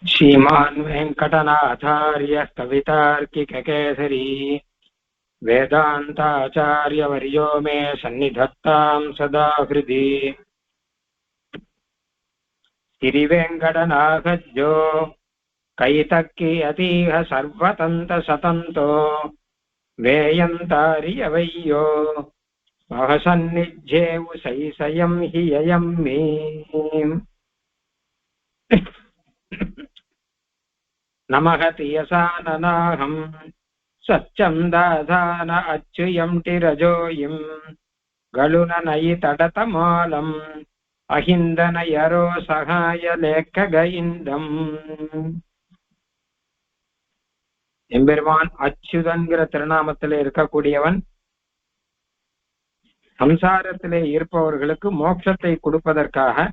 श्रीमान् वेङ्कटनाथार्य कवितार्किककेसरी वेदान्ताचार्यवर्यो मे सन्निधत्तां सदा हृदि गिरिवेङ्कटनाथज्जो कैतक्की अतीह सर्वतन्तसतन्तो वेयन्तार्यवय्यो महसन्निध्येव सैसयं हि ययं मे नमः तियसाननाहं सत्यं दाधान अच्युयं टिरजोयिं गलुननयि तडतमालम् अहिन्दनयरो सहाय लेखगइन्दम् எம்பெருமான் அச்சுதன்கிற திருநாமத்திலே இருக்கக்கூடியவன் சம்சாரத்திலே இருப்பவர்களுக்கு மோட்சத்தை கொடுப்பதற்காக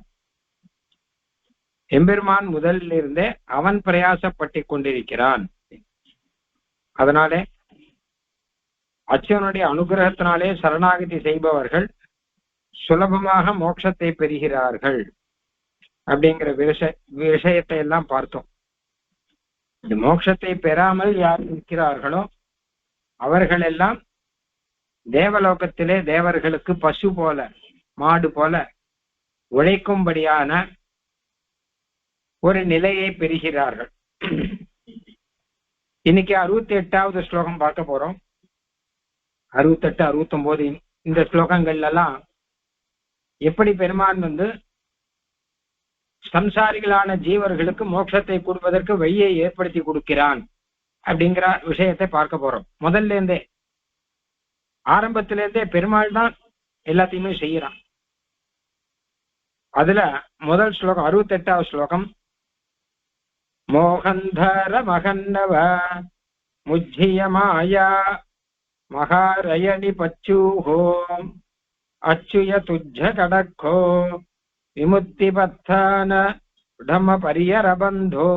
எம்பெருமான் முதலில் இருந்தே அவன் பிரயாசப்பட்டு கொண்டிருக்கிறான். அதனாலே அச்சுவனுடைய அனுகிரகத்தினாலே சரணாகதி செய்பவர்கள் சுலபமாக மோட்சத்தை பெறுகிறார்கள் அப்படிங்கிற விஷயத்தை எல்லாம் பார்த்தோம். இந்த மோட்சத்தை பெறாமல் யார் இருக்கிறார்களோ அவர்கள் எல்லாம் தேவலோகத்திலே தேவர்களுக்கு பசு போல மாடு போல உழைக்கும்படியான ஒரு நிலையை பெறுகிறார்கள். இன்னைக்கு 68வது ஸ்லோகம் பார்க்க போறோம். 68, 69 இந்த ஸ்லோகங்கள்ல எல்லாம் எப்படி பெருமான் சம்சாரிகளான ஜீவர்களுக்கு மோட்சத்தை கொடுப்பதற்கு வழியை ஏற்படுத்தி கொடுக்கிறான் அப்படிங்கிற விஷயத்தை பார்க்க போறோம். முதல்ல இருந்தே ஆரம்பத்திலிருந்தே பெருமாள் தான் எல்லாத்தையுமே செய்யறான். அதுல முதல் ஸ்லோகம் 68வது ஸ்லோகம் மோகந்தர மகன்னவ முஜ்ஜிய மாயா மகாரயணி பச்சூஹோ அச்சுய துஜ்ஜ கடக்கோ விமுக்திபத்தான தம்ம பரியரபந்தோ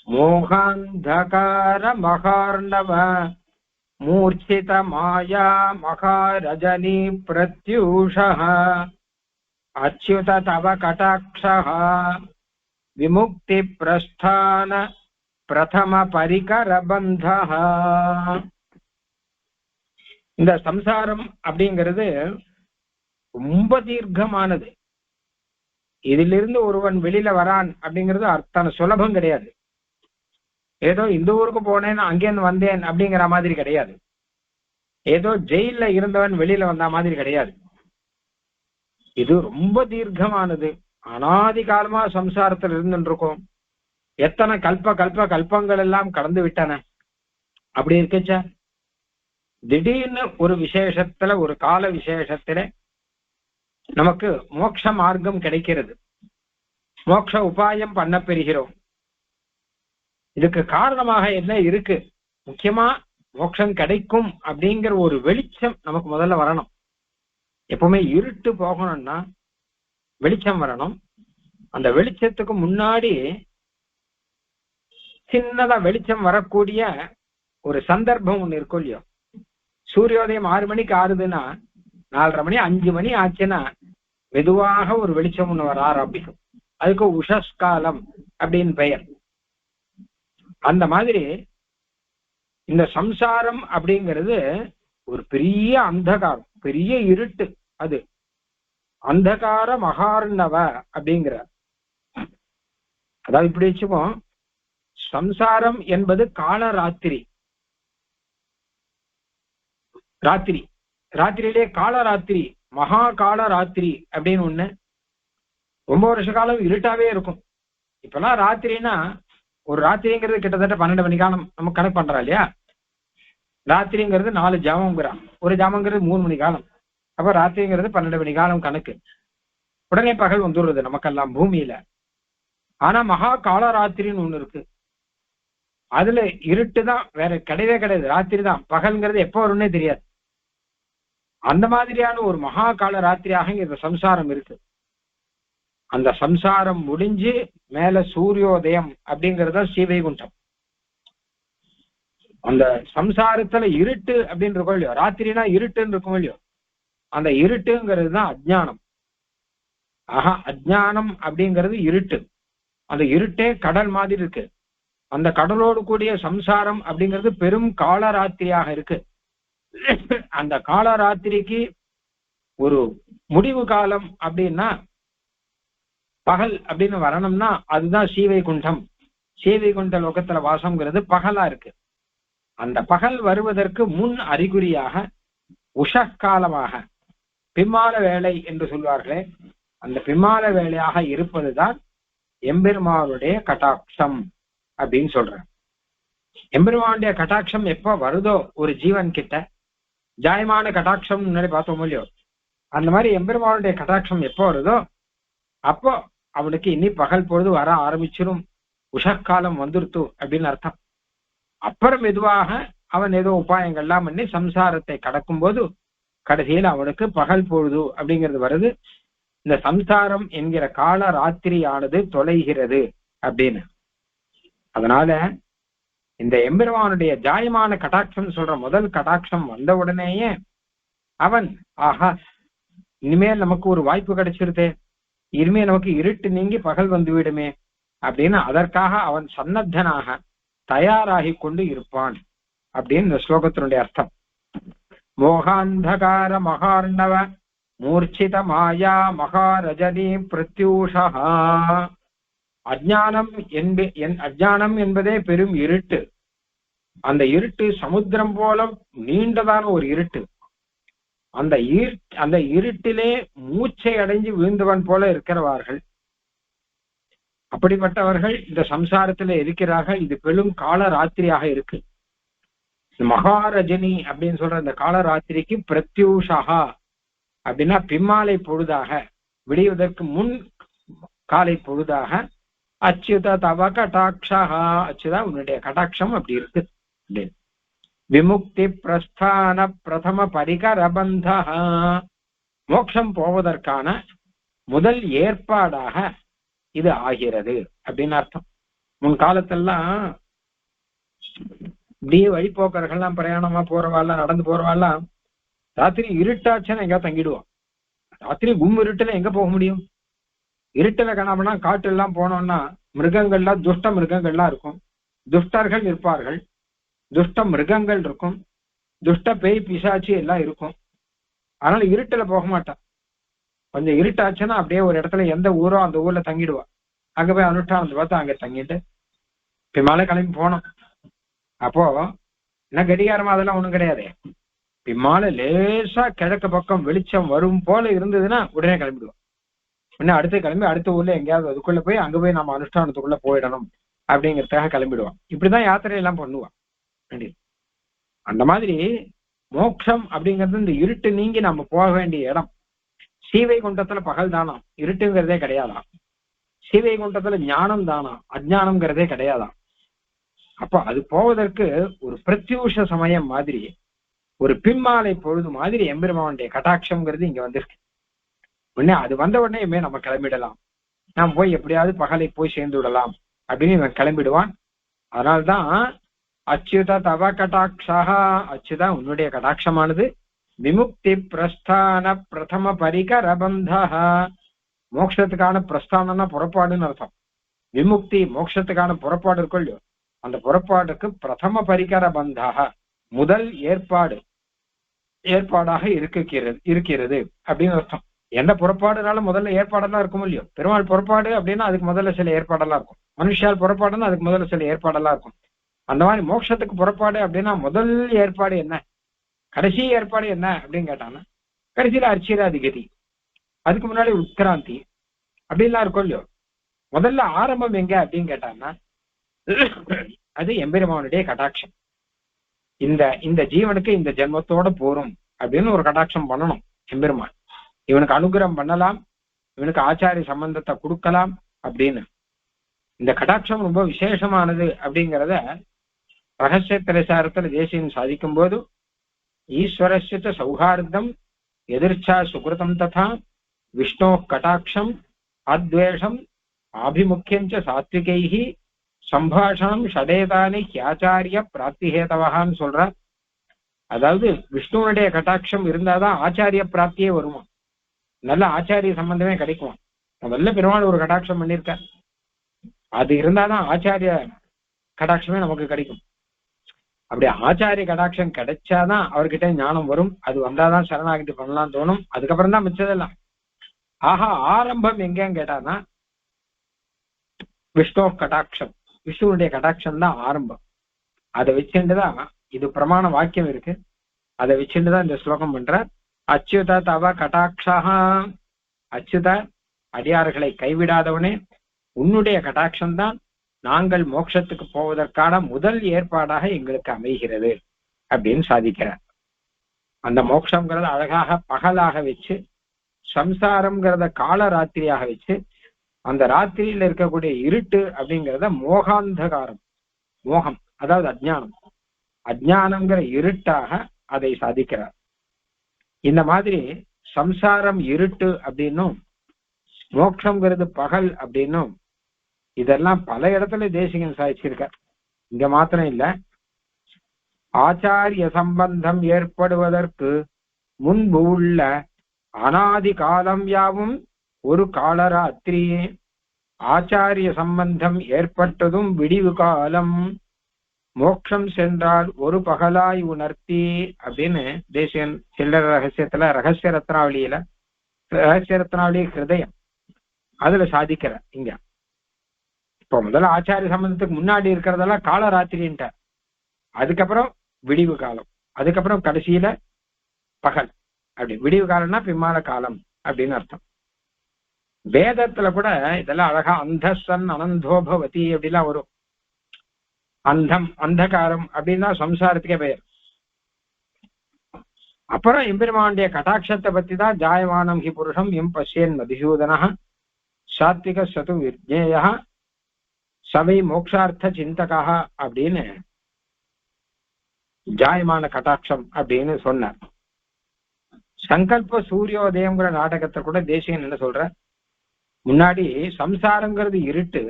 மோகாந்தகார மகார்ணவ மூர்ச்சித மாயா மகாரஜனி பிரத்யூஷः அச்சுத தவ கடாட்சः விமுக்தி பிரஸ்தான பிரதம பரிகரபந்தः. இந்த சம்சாரம் அப்படிங்கிறது ரொம்ப தீர்க்கமானது. இதிலிருந்து ஒருவன் வெளியில வரான் அப்படிங்கிறது அத்தனை சுலபம் கிடையாது. ஏதோ இந்த ஊருக்கு போனேன் அங்கேருந்து வந்தேன் அப்படிங்கிற மாதிரி கிடையாது. ஏதோ ஜெயில இருந்தவன் வெளியில வந்த மாதிரி கிடையாது. இது ரொம்ப தீர்க்கமானது. அனாதி காலமா சம்சாரத்தில் இருந்துருக்கோம். எத்தனை கல்பங்கள் எல்லாம் கடந்து விட்டன. அப்படி இருக்கச்சா திடீர்னு ஒரு விசேஷத்துல ஒரு கால விசேஷத்துல நமக்கு மோட்ச மார்க்கம் கிடைக்கிறது. மோட்ச உபாயம் பண்ண பெறுகிறோம். இதுக்கு காரணமாக என்ன இருக்கு? முக்கியமா மோட்சம் கிடைக்கும் அப்படிங்கிற ஒரு வெளிச்சம் நமக்கு முதல்ல வரணும். எப்பவுமே இருட்டு போகணும்னா வெளிச்சம் வரணும். அந்த வெளிச்சத்துக்கு முன்னாடி சின்னதா வெளிச்சம் வரக்கூடிய ஒரு சந்தர்ப்பம் ஒண்ணு இருக்கும் இல்லையோ. சூரியோதயம் 6 மணிக்கு ஆறுதுன்னா 4:30 மணி 5 மணி ஆச்சுன்னா மெதுவாக ஒரு வெளிச்சம் ஒண்ணு வர ஆரம்பிக்கும். அதுக்கு உஷஸ்காலம் அப்படின்னு பெயர். அந்த மாதிரி இந்த சம்சாரம் அப்படிங்கிறது ஒரு பெரிய அந்தகாரம், பெரிய இருட்டு. அது அந்தகார மகார்ணவ அப்படிங்கிற, அதாவது இப்படி வச்சுக்கோம், சம்சாரம் என்பது காலராத்திரி. ராத்திரியிலே காலராத்திரி, மகா காலராத்திரி அப்படின்னு ஒண்ணு. ரொம்ப வருஷ காலம் இருட்டாவே இருக்கும். இப்பெல்லாம் ராத்திரினா ஒரு ராத்திரிங்கிறது கிட்டத்தட்ட 12 மணி காலம் நம்ம கணக்கு பண்றோம் இல்லையா. ராத்திரிங்கிறது 4 ஜாமங்கிறான், ஒரு ஜாமங்கிறது 3 மணி காலம். அப்ப ராத்திரிங்கிறது 12 மணி காலம் கணக்கு. உடனே பகல் வந்துடுறது நமக்கெல்லாம் பூமியில. ஆனா மகா காலராத்திரின்னு ஒண்ணு இருக்கு. அதுல இருட்டு தான், வேற கிடையவே கிடையாது. ராத்திரி தான். பகல்ங்கிறது எப்போ வரும்னே தெரியாது. அந்த மாதிரியான ஒரு மகா கால ராத்திரியாக இந்த சம்சாரம் இருக்கு. அந்த சம்சாரம் முடிஞ்சு மேல சூரியோதயம் அப்படிங்கறத ஸ்ரீவைகுண்டம். அந்த சம்சாரத்துல இருட்டு அப்படின்னு இருக்கும் இல்லையோ, ராத்திரினா இருட்டுன்னு இருக்கும் இல்லையோ, அந்த இருட்டுங்கிறது தான் அஜ்ஞானம். ஆஹா, அஜ்ஞானம் அப்படிங்கிறது இருட்டு. அந்த இருட்டே கடல் மாதிரி இருக்கு. அந்த கடலோடு கூடிய சம்சாரம் அப்படிங்கிறது பெரும் காலராத்திரியாக இருக்கு. அந்த காலராத்திரிக்கு ஒரு முடிவு காலம் அப்படின்னா பகல் அப்படின்னு வரணும்னா அதுதான் சீவைகுண்டம். சீவைகுண்ட லோகத்துல வாசம்ங்கிறது பகலா இருக்கு. அந்த பகல் வருவதற்கு முன் அறிகுறியாக உஷக்காலமாக பிம்மால வேலை என்று சொல்வார்களே, அந்த பிம்மால வேலையாக இருப்பதுதான் எம்பெருமானுடைய கட்டாட்சம் அப்படின்னு சொல்றேன். எம்பெருமானுடைய கட்டாட்சம் எப்ப வருதோ ஒரு ஜீவன் கிட்ட, ஜாயமான கட்டாட்சம் முன்னாடி பார்த்தோம் இல்லையோ, அந்த மாதிரி எம்பெருமானுடைய கட்டாட்சம் எப்போ வருதோ அப்போ அவனுக்கு இனி பகல் பொழுது வர ஆரம்பிச்சிடும், உஷக்காலம் வந்துருத்து அப்படின்னு அர்த்தம். அப்புறம் மெதுவாக அவன் ஏதோ உபாயங்கள்லாம் பண்ணி சம்சாரத்தை கடக்கும் போது கடைசியில் அவனுக்கு பகல் பொழுது அப்படிங்கிறது வருது. இந்த சம்சாரம் என்கிற கால ராத்திரியானது தொலைகிறது அப்படின்னு. அதனால இந்த எம்பெருமானுடைய ஜாயமான கட்டாட்சம் சொல்ற முதல் கட்டாட்சம் வந்த உடனேயே அவன் ஆஹா இனிமேல் நமக்கு ஒரு வாய்ப்பு கிடைச்சிருதே, இனிமேல் நமக்கு இருட்டு நீங்கி பகல் வந்து விடுமே அப்படின்னு அதற்காக அவன் சன்னத்தனாக தயாராகி கொண்டு இருப்பான் அப்படின்னு இந்த ஸ்லோகத்தினுடைய அர்த்தம். மோகாந்தகார மகார்ணவ மூர்ச்சித மாயா மகாரஜனி பிரத்யூஷா. அஜ்ஞானம் என்பதே பெரும் இருட்டு. அந்த இருட்டு சமுத்திரம் போல நீண்டதான ஒரு இருட்டு. அந்த இருட்டிலே மூச்சை அடைஞ்சு வீழ்ந்தவன் போல இருக்கிறவார்கள். அப்படிப்பட்டவர்கள் இந்த சம்சாரத்துல இருக்கிறார்கள். இது பெரும் கால ராத்திரியாக இருக்கு. மகாரஜினி அப்படின்னு சொல்ற இந்த காலராத்திரிக்கு பிரத்யூஷா அப்படின்னா பிம்மாலை பொழுதாக, விடிவதற்கு முன் காலை பொழுதாக அச்சுத தவ கட்டாட்சா. அச்சுதா உன்னுடைய கட்டாட்சம் அப்படி இருக்கு அப்படின்னு. விமுக்தி பிரஸ்தான பிரதம பரிகரபந்த. மோட்சம் போவதற்கான முதல் ஏற்பாடாக இது ஆகிறது அப்படின்னு அர்த்தம். முன் காலத்தெல்லாம் இப்படியே வழிபோக்கர்கள்லாம் பிரயாணமா போறவாள்லாம் நடந்து போறவாள்லாம் ராத்திரி இருட்டாச்சுன்னா எங்க தங்கிடுவோம். ராத்திரி கும் இருட்டுல எங்க போக முடியும்? இருட்டுல காணாமனா காட்டு எல்லாம் போனோம்னா மிருகங்கள்லாம் துஷ்ட மிருகங்கள்லாம் இருக்கும், துஷ்டர்கள் இருப்பார்கள், துஷ்ட மிருகங்கள் இருக்கும், துஷ்ட பேய் பிசாச்சி எல்லாம் இருக்கும். அதனால இருட்டுல போக மாட்டான். கொஞ்சம் இருட்டாச்சுன்னா அப்படியே ஒரு இடத்துல எந்த ஊரோ அந்த ஊர்ல தங்கிடுவா. அங்க போய் அனுஷ்டானத்தை பார்த்து அங்க தங்கிட்டு பின்னால கிளம்பி போனோம். அப்போ என்ன கடிகாரமா அதெல்லாம் ஒண்ணும் கிடையாது. பின்னால லேசா கிழக்கு பக்கம் வெளிச்சம் வரும் போல இருந்ததுன்னா உடனே கிளம்பிடுவோம். உடனே அடுத்து கிளம்பி அடுத்த ஊர்ல எங்கேயாவது அதுக்குள்ள போய் அங்க போய் நம்ம அனுஷ்டானத்துக்குள்ள போயிடணும் அப்படிங்கிறதுக்காக கிளம்பிடுவான். இப்படிதான் யாத்திரையெல்லாம் பண்ணுவான். அந்த மாதிரி மோட்சம் அப்படிங்கிறது இந்த இருட்டு நீங்கி நம்ம போக வேண்டிய இடம். சீவைகுண்டத்துல பகல் தானா, இருட்டுங்கிறதே கிடையாதாம். சீவைகுண்டத்துல ஞானம் தானா, அஜ்ஞானம்ங்கிறதே கிடையாதாம். அப்ப அது போவதற்கு ஒரு பிரத்யூஷ சமயம் மாதிரி, ஒரு பின்மாலை பொழுது மாதிரி எம்பெருமானுடைய கட்டாட்சம்ங்கிறது இங்க வந்திருக்கு. உடனே அது வந்த உடனே நம்ம கிளம்பிடலாம், நாம் போய் எப்படியாவது பகலை போய் சேர்ந்து விடலாம் அப்படின்னு இவன் கிளம்பிடுவான். அதனால்தான் அச்சுத தவ கட்டாட்சா. அச்சுதா உன்னுடைய கட்டாட்சமானது விமுக்தி பிரஸ்தான பிரதம பரிகரபந்தா. மோட்சத்துக்கான பிரஸ்தானம்னா புறப்பாடுன்னு அர்த்தம். விமுக்தி மோட்சத்துக்கான புறப்பாடு இருக்கோ, அந்த புறப்பாடுக்கு பிரதம பரிகரபந்தாக முதல் ஏற்பாடாக இருக்கிறது அப்படின்னு அர்த்தம். எந்த புறப்பாடுனாலும் முதல்ல ஏற்பாடெல்லாம் இருக்கும் இல்லையோ. பெருமாள் புறப்பாடு அப்படின்னா அதுக்கு முதல்ல சில ஏற்பாடெல்லாம் இருக்கும். மனுஷால் புறப்பாடுன்னா அதுக்கு முதல்ல சில ஏற்பாடெல்லாம் இருக்கும். அந்த மாதிரி மோட்சத்துக்கு புறப்பாடு அப்படின்னா முதல் ஏற்பாடு என்ன, கடைசி ஏற்பாடு என்ன அப்படின்னு கேட்டாங்கன்னா கடைசியில அர்ச்சிராதிகதி, அதுக்கு முன்னாடி உட்கிராந்தி அப்படின்லாம் இருக்கும் இல்லையோ. முதல்ல ஆரம்பம் எங்க அப்படின்னு கேட்டாங்கன்னா அது எம்பெருமானுடைய கட்டாட்சம். இந்த ஜீவனுக்கு இந்த ஜென்மத்தோட போரும் அப்படின்னு ஒரு கட்டாட்சம் பண்ணணும் எம்பெருமான். இவனுக்கு அனுகிரகம் பண்ணலாம், இவனுக்கு ஆச்சாரிய சம்பந்தத்தை கொடுக்கலாம் அப்படின்னு. இந்த கட்டாட்சம் ரொம்ப விசேஷமானது அப்படிங்கிறத ரகசிய திரைசாரத்துல தேசியம் சாதிக்கும் போது ஈஸ்வரஸ்ய சௌஹார்தம் எதிர்ச்சா சுகிருதம் ததா விஷ்ணோ கட்டாட்சம் அத்வேஷம் ஆபிமுக்கியஞ்ச சாத்விகைஹி சம்பாஷணம் ஷடேதானி ஹியாச்சாரிய பிராப்திஹேதவகான்னு சொல்ற. அதாவது விஷ்ணுவனுடைய கட்டாட்சம் இருந்தாதான் ஆச்சாரிய பிராப்தியே வருமா, நல்ல ஆச்சாரிய சம்பந்தமே கிடைக்குமா. முதல்ல பெருமாள் ஒரு கட்டாட்சம் பண்ணியிருக்கார். அது இருந்தாதான் ஆச்சாரிய கடாட்சமே நமக்கு கிடைக்கும். அப்படி ஆச்சாரிய கடாட்சம் கிடைச்சாதான் அவர்கிட்ட ஞானம் வரும். அது வந்தாதான் சரணாகதி பண்ணலாம் தோணும். அதுக்கப்புறம் தான் மிச்சதெல்லாம். ஆஹா, ஆரம்பம் எங்கன்னு கேட்டாதான் விஷ்ணு கடாட்சம். விஷ்ணுனுடைய கடாட்சம் தான் ஆரம்பம். அதை வச்சுட்டுதான் இது பிரமாண வாக்கியம் இருக்கு. அதை வச்சுட்டுதான் இந்த ஸ்லோகம் பண்ற. அச்சுத தவ கடாட்சா, அச்சுத அடியார்களை கைவிடாதவனே, உன்னுடைய கடாட்சம் தான் நாங்கள் மோட்சத்துக்கு போவதற்கான முதல் ஏற்பாடாக எங்களுக்கு அமைகிறது அப்படின்னு சாதிக்கிறார். அந்த மோட்சம்ங்கிறத அழகாக பகலாக வச்சு, சம்சாரம்ங்கிறத கால ராத்திரியாக வச்சு, அந்த ராத்திரியில இருக்கக்கூடிய இருட்டு அப்படிங்கிறத மோகாந்தகாரம், மோகம் அதாவது அஜ்ஞானம், அஜ்ஞானம்ங்கிற இருட்டாக அதை சாதிக்கிறார். இந்த மாதிரி சம்சாரம் இருட்டு அப்படின்னும் மோட்சம்ங்கிறது பகல் அப்படின்னும் இதெல்லாம் பல இடத்துல தேசிகன் சாதிச்சிருக்கார். இங்க மாத்திரம் இல்ல, ஆச்சாரிய சம்பந்தம் ஏற்படுவதற்கு முன்பு உள்ள அனாதி காலம் யாவும் ஒரு காலராத்திரியே, ஆச்சாரிய சம்பந்தம் ஏற்பட்டதும் விடிவு காலம், மோட்சம் சென்றால் ஒரு பகலாய் உணர்த்தி அப்படின்னு தேசிகன் சில்லற ரகசியத்துல ரகசிய ரத்னாவளியில, ரகசிய ரத்னாவளி ஹிருதயம் அதுல சாதிக்கிற. இங்க இப்போ முதல்ல ஆச்சாரிய சம்பந்தத்துக்கு முன்னாடி இருக்கிறதெல்லாம் காலராத்திரின்ட்ட, அதுக்கப்புறம் விடிவு காலம், அதுக்கப்புறம் கடைசியில பகல். அப்படி விடிவு காலம்னா பிம்மால காலம் அப்படின்னு அர்த்தம். வேதத்துல கூட இதெல்லாம் அழகா அந்தசன் அனந்தோபவதி அப்படிலாம் வரும். அந்தம் அந்தகாரம் அப்படின்னா சம்சாரத்துக்கே பெயர். அப்புறம் எம்பெருமானுடைய கடாட்சத்தை பத்தி தான் ஜாயமானம் ஹி புருஷம் எம் பசியன் மதிசூதனா சாத்விக சது விஜ்ஞேய சவை மோக்ஷார்த்த சிந்தகா அப்படின்னு ஜாயமான கடாட்சம் அப்படின்னு சொன்னார். சங்கல்ப சூரியோதயம்ங்கிற நாடகத்தை கூட தேசிகன் என்ன சொல்ற, முன்னாடி சம்சாரங்கிறது இருட்டு,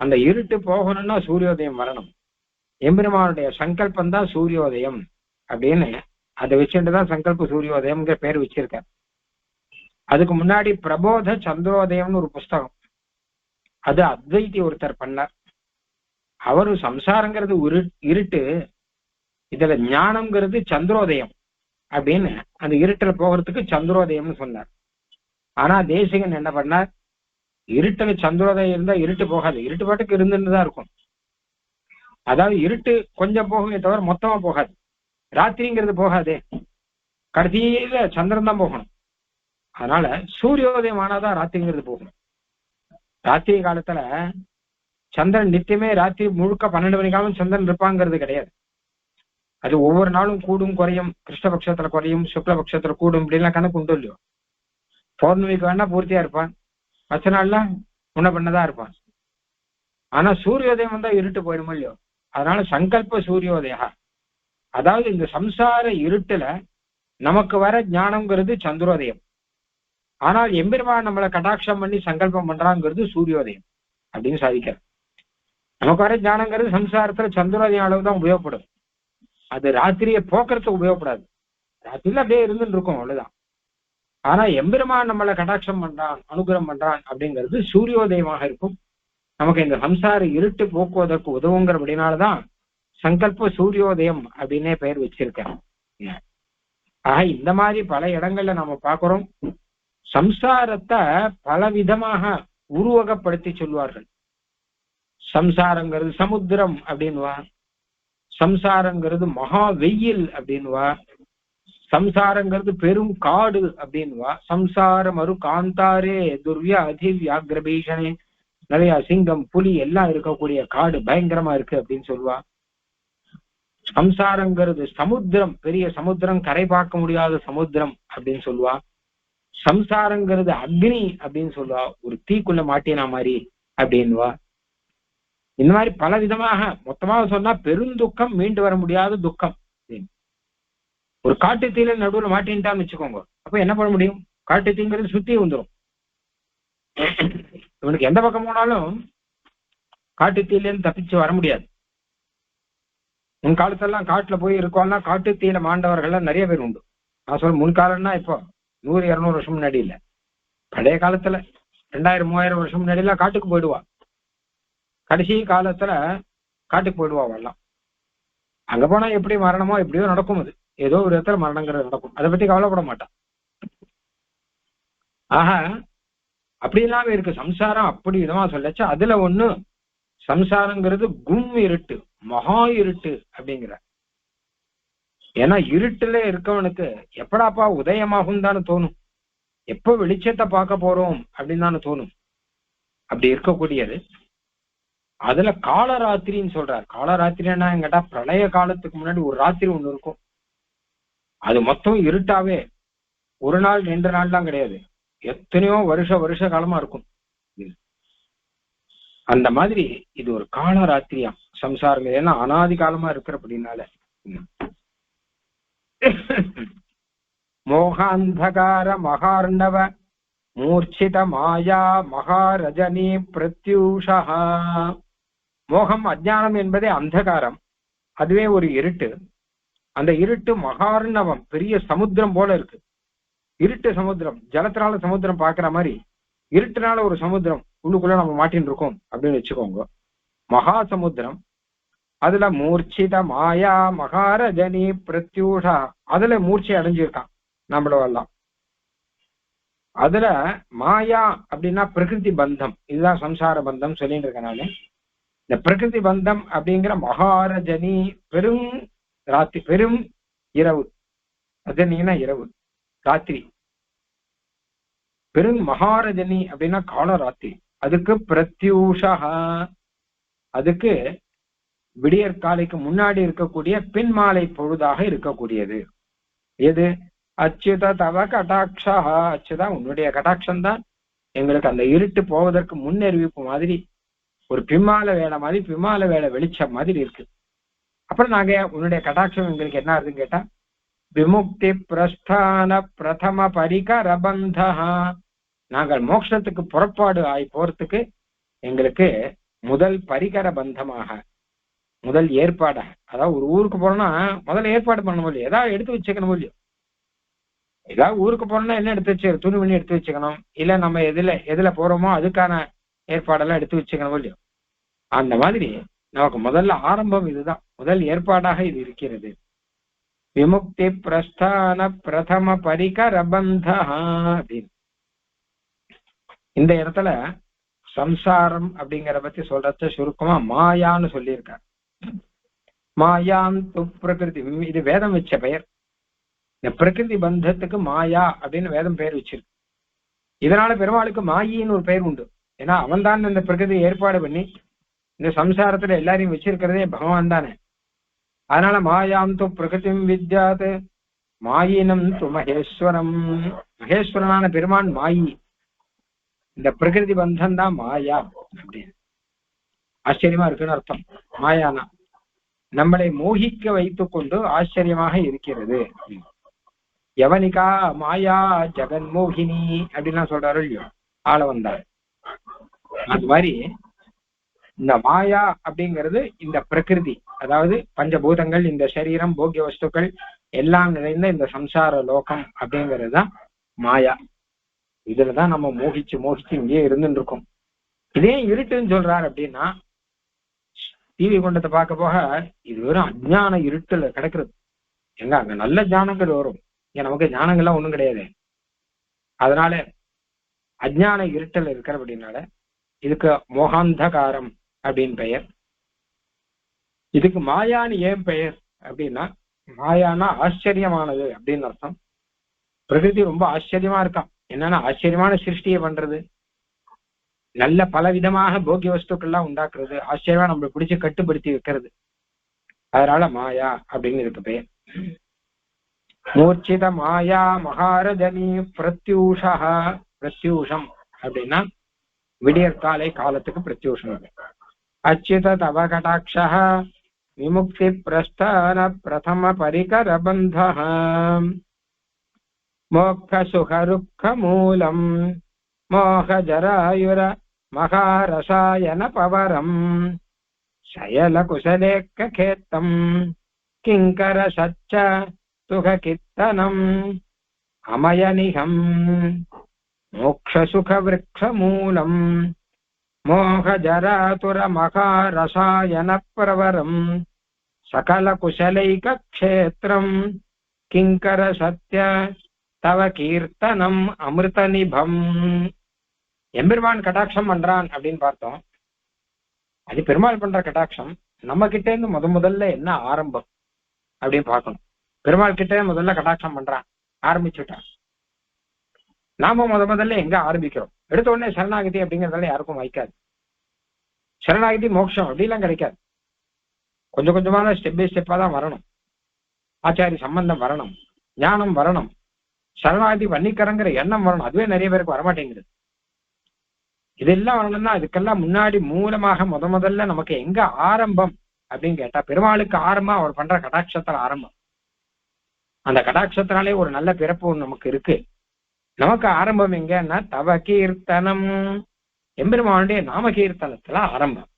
அந்த இருட்டு போகணும்னா சூரியோதயம் வரணும். எம்பெருமானுடைய சங்கல்பம் தான் சூரியோதயம் அப்படின்னு அதை வச்சுட்டுதான் சங்கல்ப சூரியோதயம்ங்கிற பேர் வச்சிருக்க. அதுக்கு முன்னாடி பிரபோத சந்திரோதயம்னு ஒரு புஸ்தகம், அது அத்வைத்தி ஒருத்தர் பண்ணார். அவரு சம்சாரங்கிறது இருட்டு, இதுல ஞானம்ங்கிறது சந்திரோதயம் அப்படின்னு அந்த இருட்டுல போகிறதுக்கு சந்திரோதயம்னு சொன்னார். ஆனா தேசிகன் என்ன பண்ணார், இருட்டுல சந்திரோதயம் இருந்தா இருட்டு போகாது, இருட்டு பாட்டுக்கு இருந்துட்டு தான் இருக்கும். அதாவது இருட்டு கொஞ்சம் போகுமே தவிர மொத்தமா போகாது. ராத்திரிங்கிறது போகாதே, கடைசியில சந்திரன் தான் போகணும். அதனால சூரியோதயம் ஆனாதான் ராத்திரிங்கிறது போகணும். ராத்திரி காலத்துல சந்திரன் நித்தியமே ராத்திரி முழுக்க 12 மணி காலம் சந்திரன் இருப்பாங்கிறது கிடையாது. அது ஒவ்வொரு நாளும் கூடும் குறையும், கிருஷ்ணபக்ஷத்துல குறையும், சுக்லபக்ஷத்துல கூடும், இப்படிலாம் கணக்கு உண்டு இல்லையோ. பௌர்ணமிக்கு வேணா பூர்த்தியா இருப்பான், மற்ற நாள்ல முன்ன பண்ணதான் இருப்பான். ஆனா சூரியோதயம் வந்தா இருட்டு போயிடுமோ இல்லையோ. அதனால சங்கல்ப சூரியோதயா, அதாவது இந்த சம்சார இருட்டுல நமக்கு வர ஞானம்ங்கிறது சந்திரோதயம். ஆனால் எம்பெருமான் நம்மளை கடாட்சம் பண்ணி சங்கல்பம் பண்றாங்கிறது சூரியோதயம் அப்படின்னு சாதிக்கிற. நமக்கு வர ஞானங்கிறது சம்சாரத்துல சந்திரோதயம் அளவு தான் உபயோகப்படும். அது ராத்திரியை போக்குறதுக்கு உபயோகப்படாது. ராத்திரில அப்படியே இருந்துட்டு இருக்கும், அவ்வளவுதான். ஆனா எம்பெருமான் நம்மளை கடாட்சம் பண்றான், அனுகிரகம் பண்றான் அப்படிங்கிறது சூரியோதயமாக இருக்கும். நமக்கு இந்த சம்சார இருட்டு போக்குவதற்கு உதவுங்கிறபடினாலதான் சங்கல்ப சூரியோதயம் அப்படின்னே பெயர் வச்சிருக்கேன். ஆக இந்த மாதிரி பல இடங்கள்ல நம்ம பார்க்கிறோம். சம்சாரத்தை பலவிதமாக உருவகப்படுத்தி சொல்வார்கள். சம்சாரங்கிறது சமுத்திரம் அப்படின்வா, சம்சாரங்கிறது மகா வெயில் அப்படின்வா, சம்சாரங்கிறது பெரும் காடு அப்படின்வா, சம்சாரம் மறு காந்தாரே துர்வியா அதிவியாகிரபீஷனே, நிறைய சிங்கம் புலி எல்லாம் இருக்கக்கூடிய காடு பயங்கரமா இருக்கு அப்படின்னு சொல்லுவா. சம்சாரங்கிறது சமுத்திரம், பெரிய சமுத்திரம், கரை பார்க்க முடியாத சமுத்திரம் அப்படின்னு சொல்லுவா. சம்சாரங்கிறது அக்னி அப்படின்னு சொல்லுவா, ஒரு தீக்குள்ள மாட்டினா மாதிரி அப்படின்வா. இந்த மாதிரி பல விதமாக மொத்தமாக சொன்னா பெருந்துக்கம், மீண்டு வர முடியாத துக்கம். ஒரு காட்டு தீல நடுவில் மாட்டின்ட்டான்னு வச்சுக்கோங்க, அப்ப என்ன பண்ண முடியும்? காட்டு தீங்கிறது சுத்தி வந்துடும். இவனுக்கு எந்த பக்கம் போனாலும் காட்டு தீலேருந்து தப்பிச்சு வர முடியாது. முன் காலத்தெல்லாம் காட்டுல போய் இருக்கோம்னா காட்டு தீயில மாண்டவர்கள்லாம் நிறைய பேர் உண்டு. நான் சொல்ல முன்காலம்னா இப்போ 100-200 வருஷம் முன்னாடி இல்ல, பழைய காலத்துல 2000-3000 வருஷம் முன்னாடி எல்லாம் காட்டுக்கு போயிடுவா. கடைசி காலத்துல காட்டுக்கு போயிடுவாங்கலாம். அங்க போனா எப்படி மரணமோ எப்படியோ நடக்கும், அது ஏதோ ஒரு இடத்துல மரணங்கிறது நடக்கும், அதை பத்தி கவலைப்பட மாட்டான். ஆக அப்படி இல்லாம இருக்கு சம்சாரம். அப்படி விதமா சொல்லச்சு அதுல ஒண்ணு சம்சாரங்கிறது கும் இருட்டு, மகா இருட்டு அப்படிங்கிற. ஏன்னா இருட்டுல இருக்கவனுக்கு எப்படாப்பா உதயமாகும் தானே தோணும், எப்ப வெளிச்சத்தை பார்க்க போறோம் அப்படின்னு தானே தோணும். அப்படி இருக்கக்கூடியது. அதுல காலராத்திரின்னு சொல்றார். காலராத்திரின்னா எங்கடா பிரளய காலத்துக்கு முன்னாடி ஒரு ராத்திரி ஒண்ணு இருக்கும், அது மொத்தம் இருட்டாவே, ஒரு நாள் 2 நாள்லாம் கிடையாது, எத்தனையோ வருஷ காலமா இருக்கும். அந்த மாதிரி இது ஒரு காலராத்திரியா சம்சாரம். ஏன்னா அனாதி காலமா இருக்கிற அப்படின்னால. மோகாந்தகார மகார்ணவ மூர்ச்சித மாயா மகாரஜனி பிரத்யூஷா. மோகம் அஜ்ஞானம் என்பதே அந்தகாரம், அதுவே ஒரு இருட்டு. அந்த இருட்டு மகார்ணவம், பெரிய சமுத்திரம் போல இருக்கு. இருட்டு சமுத்திரம், ஜலத்தினால சமுத்திரம் பாக்குற மாதிரி இருட்டுனால ஒரு சமுத்திரம் உள்ளுக்குள்ள நம்ம மாட்டின்னு இருக்கோம் அப்படின்னு வச்சுக்கோங்க. மகா சமுத்திரம், அதுல மூர்ச்சித மாயா மகாரஜனி பிரத்யூஷா, அதுல மூர்ச்சை அடைஞ்சிருக்கான் நம்மளவெல்லாம். அதுல மாயா அப்படின்னா பிரகிருதி பந்தம், இதுதான் சம்சார பந்தம் சொல்லிட்டு இருக்கனால இந்த பிரகிருதி பந்தம் அப்படிங்கிற மகாரஜனி பெரும் ராத்திரி, பெரும் இரவு. ரஜனின்னா இரவு, ராத்திரி. பெரும் மகாரஜனி அப்படின்னா காலராத்திரி. அதுக்கு பிரத்யூஷா, அதுக்கு விடியற்காலைக்கு முன்னாடி இருக்கக்கூடிய பின்மாலை பொழுதாக இருக்கக்கூடியது. எது? அச்சுத தவ கடாட்சா. அச்சுதா உன்னுடைய கடாட்சம் தான் எங்களுக்கு அந்த இருட்டு போவதற்கு முன்னறிவிப்பு மாதிரி, ஒரு பிம்மால வேலை மாதிரி, பிம்மால வேலை வெளிச்சம் மாதிரி இருக்கு. அப்புறம் நாங்க உன்னுடைய கடாட்சம் எங்களுக்கு என்ன இருக்குன்னு கேட்டா, விமுக்தி பிரஸ்தான பிரதம பரிகரபந்தா. நாங்கள் மோட்சத்துக்கு புறப்பாடு ஆகி போறதுக்கு எங்களுக்கு முதல் பரிகர பந்தமாக, முதல் ஏற்பாடாக. அதாவது ஒரு ஊருக்கு போறோம்னா முதல்ல ஏற்பாடு பண்ண முடியும், ஏதாவது எடுத்து வச்சுக்கணும் இல்லையோ. ஏதாவது ஊருக்கு போறோம்னா என்ன எடுத்து வச்சு, துணி பண்ணி எடுத்து வச்சுக்கணும், இல்ல நம்ம எதுல போறோமோ அதுக்கான ஏற்பாடெல்லாம் எடுத்து வச்சுக்கணும் இல்லையோ. அந்த மாதிரி நமக்கு முதல்ல ஆரம்பம் இதுதான், முதல் ஏற்பாடாக இது இருக்கிறது. விமுக்தி பிரஸ்தான பிரதம பரிகரபந்தா அப்படின்னு இந்த இடத்துல சம்சாரம் அப்படிங்கிற பத்தி சொல்றத சுருக்கமா மாயான்னு சொல்லியிருக்கார். மாயாந்து பிரகிருதி, இது வேதம் வச்ச பெயர். இந்த பிரகிருதி பந்தத்துக்கு மாயா அப்படின்னு வேதம் பெயர் வச்சிருக்கு. இதனால பெருமாளுக்கு மாயின்னு ஒரு பெயர் உண்டு. ஏன்னா அவன் தான் இந்த பிரகிருதி ஏற்பாடு பண்ணி இந்த சம்சாரத்துல எல்லாரையும் வச்சிருக்கிறதே பகவான் தானே. அதனால மாயாம் து பிரகிருதி வித்யாத் மாயினம் து மகேஸ்வரம். மகேஸ்வரனான பெருமான் மாயி, இந்த பிரகிருதி பந்தம் தான் மாயா அப்படின்னு. ஆச்சரியமா இருக்குன்னு அர்த்தம். மாயானா நம்மளை மோகிக்க வைத்துக் கொண்டு ஆச்சரியமாக இருக்கிறது. யவனிகா மாயா ஜெகன்மோகினி அப்படின்லாம் சொல்றாரு இல்லையோ ஆள வந்தார். அது மாதிரி இந்த மாயா அப்படிங்கிறது இந்த பிரகிருதி, அதாவது பஞ்சபூதங்கள், இந்த சரீரம், போக்கிய வஸ்துக்கள் எல்லாம் நிறைந்த இந்த சம்சார லோகம் அப்படிங்கிறது தான் மாயா. இதுலதான் நம்ம மோகிச்சு இங்கேயே இருந்துட்டு இருக்கோம். இதே இருட்டுன்னு சொல்றாரு அப்படின்னா, டிவி கொண்டத்தை பார்க்க போக இது வெறும் அஜ்ஞான இருட்டுல கிடக்கிறது. எங்க அங்க நல்ல ஞானங்கள் வரும், இங்க நமக்கு ஞானங்கள்லாம் ஒண்ணும் கிடையாது. அதனால அஜ்ஞான இருட்டல் இருக்கிற அப்படின்னால இதுக்கு மோகாந்தகாரம் அப்படின்னு பெயர். இதுக்கு மாயான்னு ஏன் பெயர் அப்படின்னா, மாயானா ஆச்சரியமானது அப்படின்னு அர்த்தம். பிரகிருதி ரொம்ப ஆச்சரியமா இருக்கான். என்னன்னா ஆச்சரியமான சிருஷ்டியை பண்றது, நல்ல பல விதமாக போக்கிய வஸ்துக்கள்லாம் உண்டாக்குறது, ஆச்சரியமா நம்மளை பிடிச்சு கட்டுப்படுத்தி வைக்கிறது. அதனால மாயா அப்படின்னு இருக்கு பெயர். மூர்ச்சித மாயா மகாரஜனி பிரத்யூஷா. பிரத்யூஷம் அப்படின்னா விடியற்காலை காலத்துக்கு பிரத்யூஷம். அச்சுத தவ கடாட்சா விமுக்தி பிரஸ்தான பிரதம பரிகரபந்தா மோக்ஷ சுகருக்க மூலம் மோக ஜராயுர மகாரசாயன பவரம் சயல குசலேக்க கேத்தம் கிங்கர சச்ச சுக கித்தனம் அமயனிகம் மோக்ஷ சுக விருக்ஷ மூலம் மோக ஜராதுர மகாரசாயன பிரவரம் சகல குசலைக க்ஷேத்திரம் கிங்கர சத்ய தவ கீர்த்தனம் அமிர்த நிபம். எம்பெருமான் கடாட்சம் பண்றான் அப்படின்னு பார்த்தோம். அது பெருமாள் பண்ற கடாட்சம். நம்ம கிட்ட இருந்து முதல்ல என்ன ஆரம்பம் அப்படின்னு பார்க்கணும். பெருமாள் கிட்டே முதல்ல கடாட்சம் பண்றான், ஆரம்பிச்சுட்டான். நாம முதல்ல எங்க ஆரம்பிக்கிறோம்? எடுத்த உடனே சரணாகதி அப்படிங்கிறதால யாருக்கும் வைக்காது. சரணாகதி மோட்சம் அப்படிலாம் கிடைக்காது. கொஞ்சம் கொஞ்சமான ஸ்டெப் பை ஸ்டெப்பா தான் வரணும். ஆச்சாரி சம்பந்தம் வரணும், ஞானம் வரணும், சரணாகதி பண்ணிக்கிறங்கிற எண்ணம் வரணும். அதுவே நிறைய பேருக்கு வரமாட்டேங்குது. இதெல்லாம் வரணும்னா இதுக்கெல்லாம் முன்னாடி மூலமாக முதல்ல நமக்கு எங்க ஆரம்பம் அப்படின்னு கேட்டா, பெருமாளுக்கு ஆரம்பம் அவர் பண்ற கடாட்சத்துல ஆரம்பம். அந்த கடாட்சத்தினாலே ஒரு நல்ல பிறப்பு நமக்கு இருக்கு. நமக்கு ஆரம்பம் எங்கன்னா தவ கீர்த்தனம், எம்பெருமானுடைய நாம கீர்த்தனத்துல ஆரம்பம்.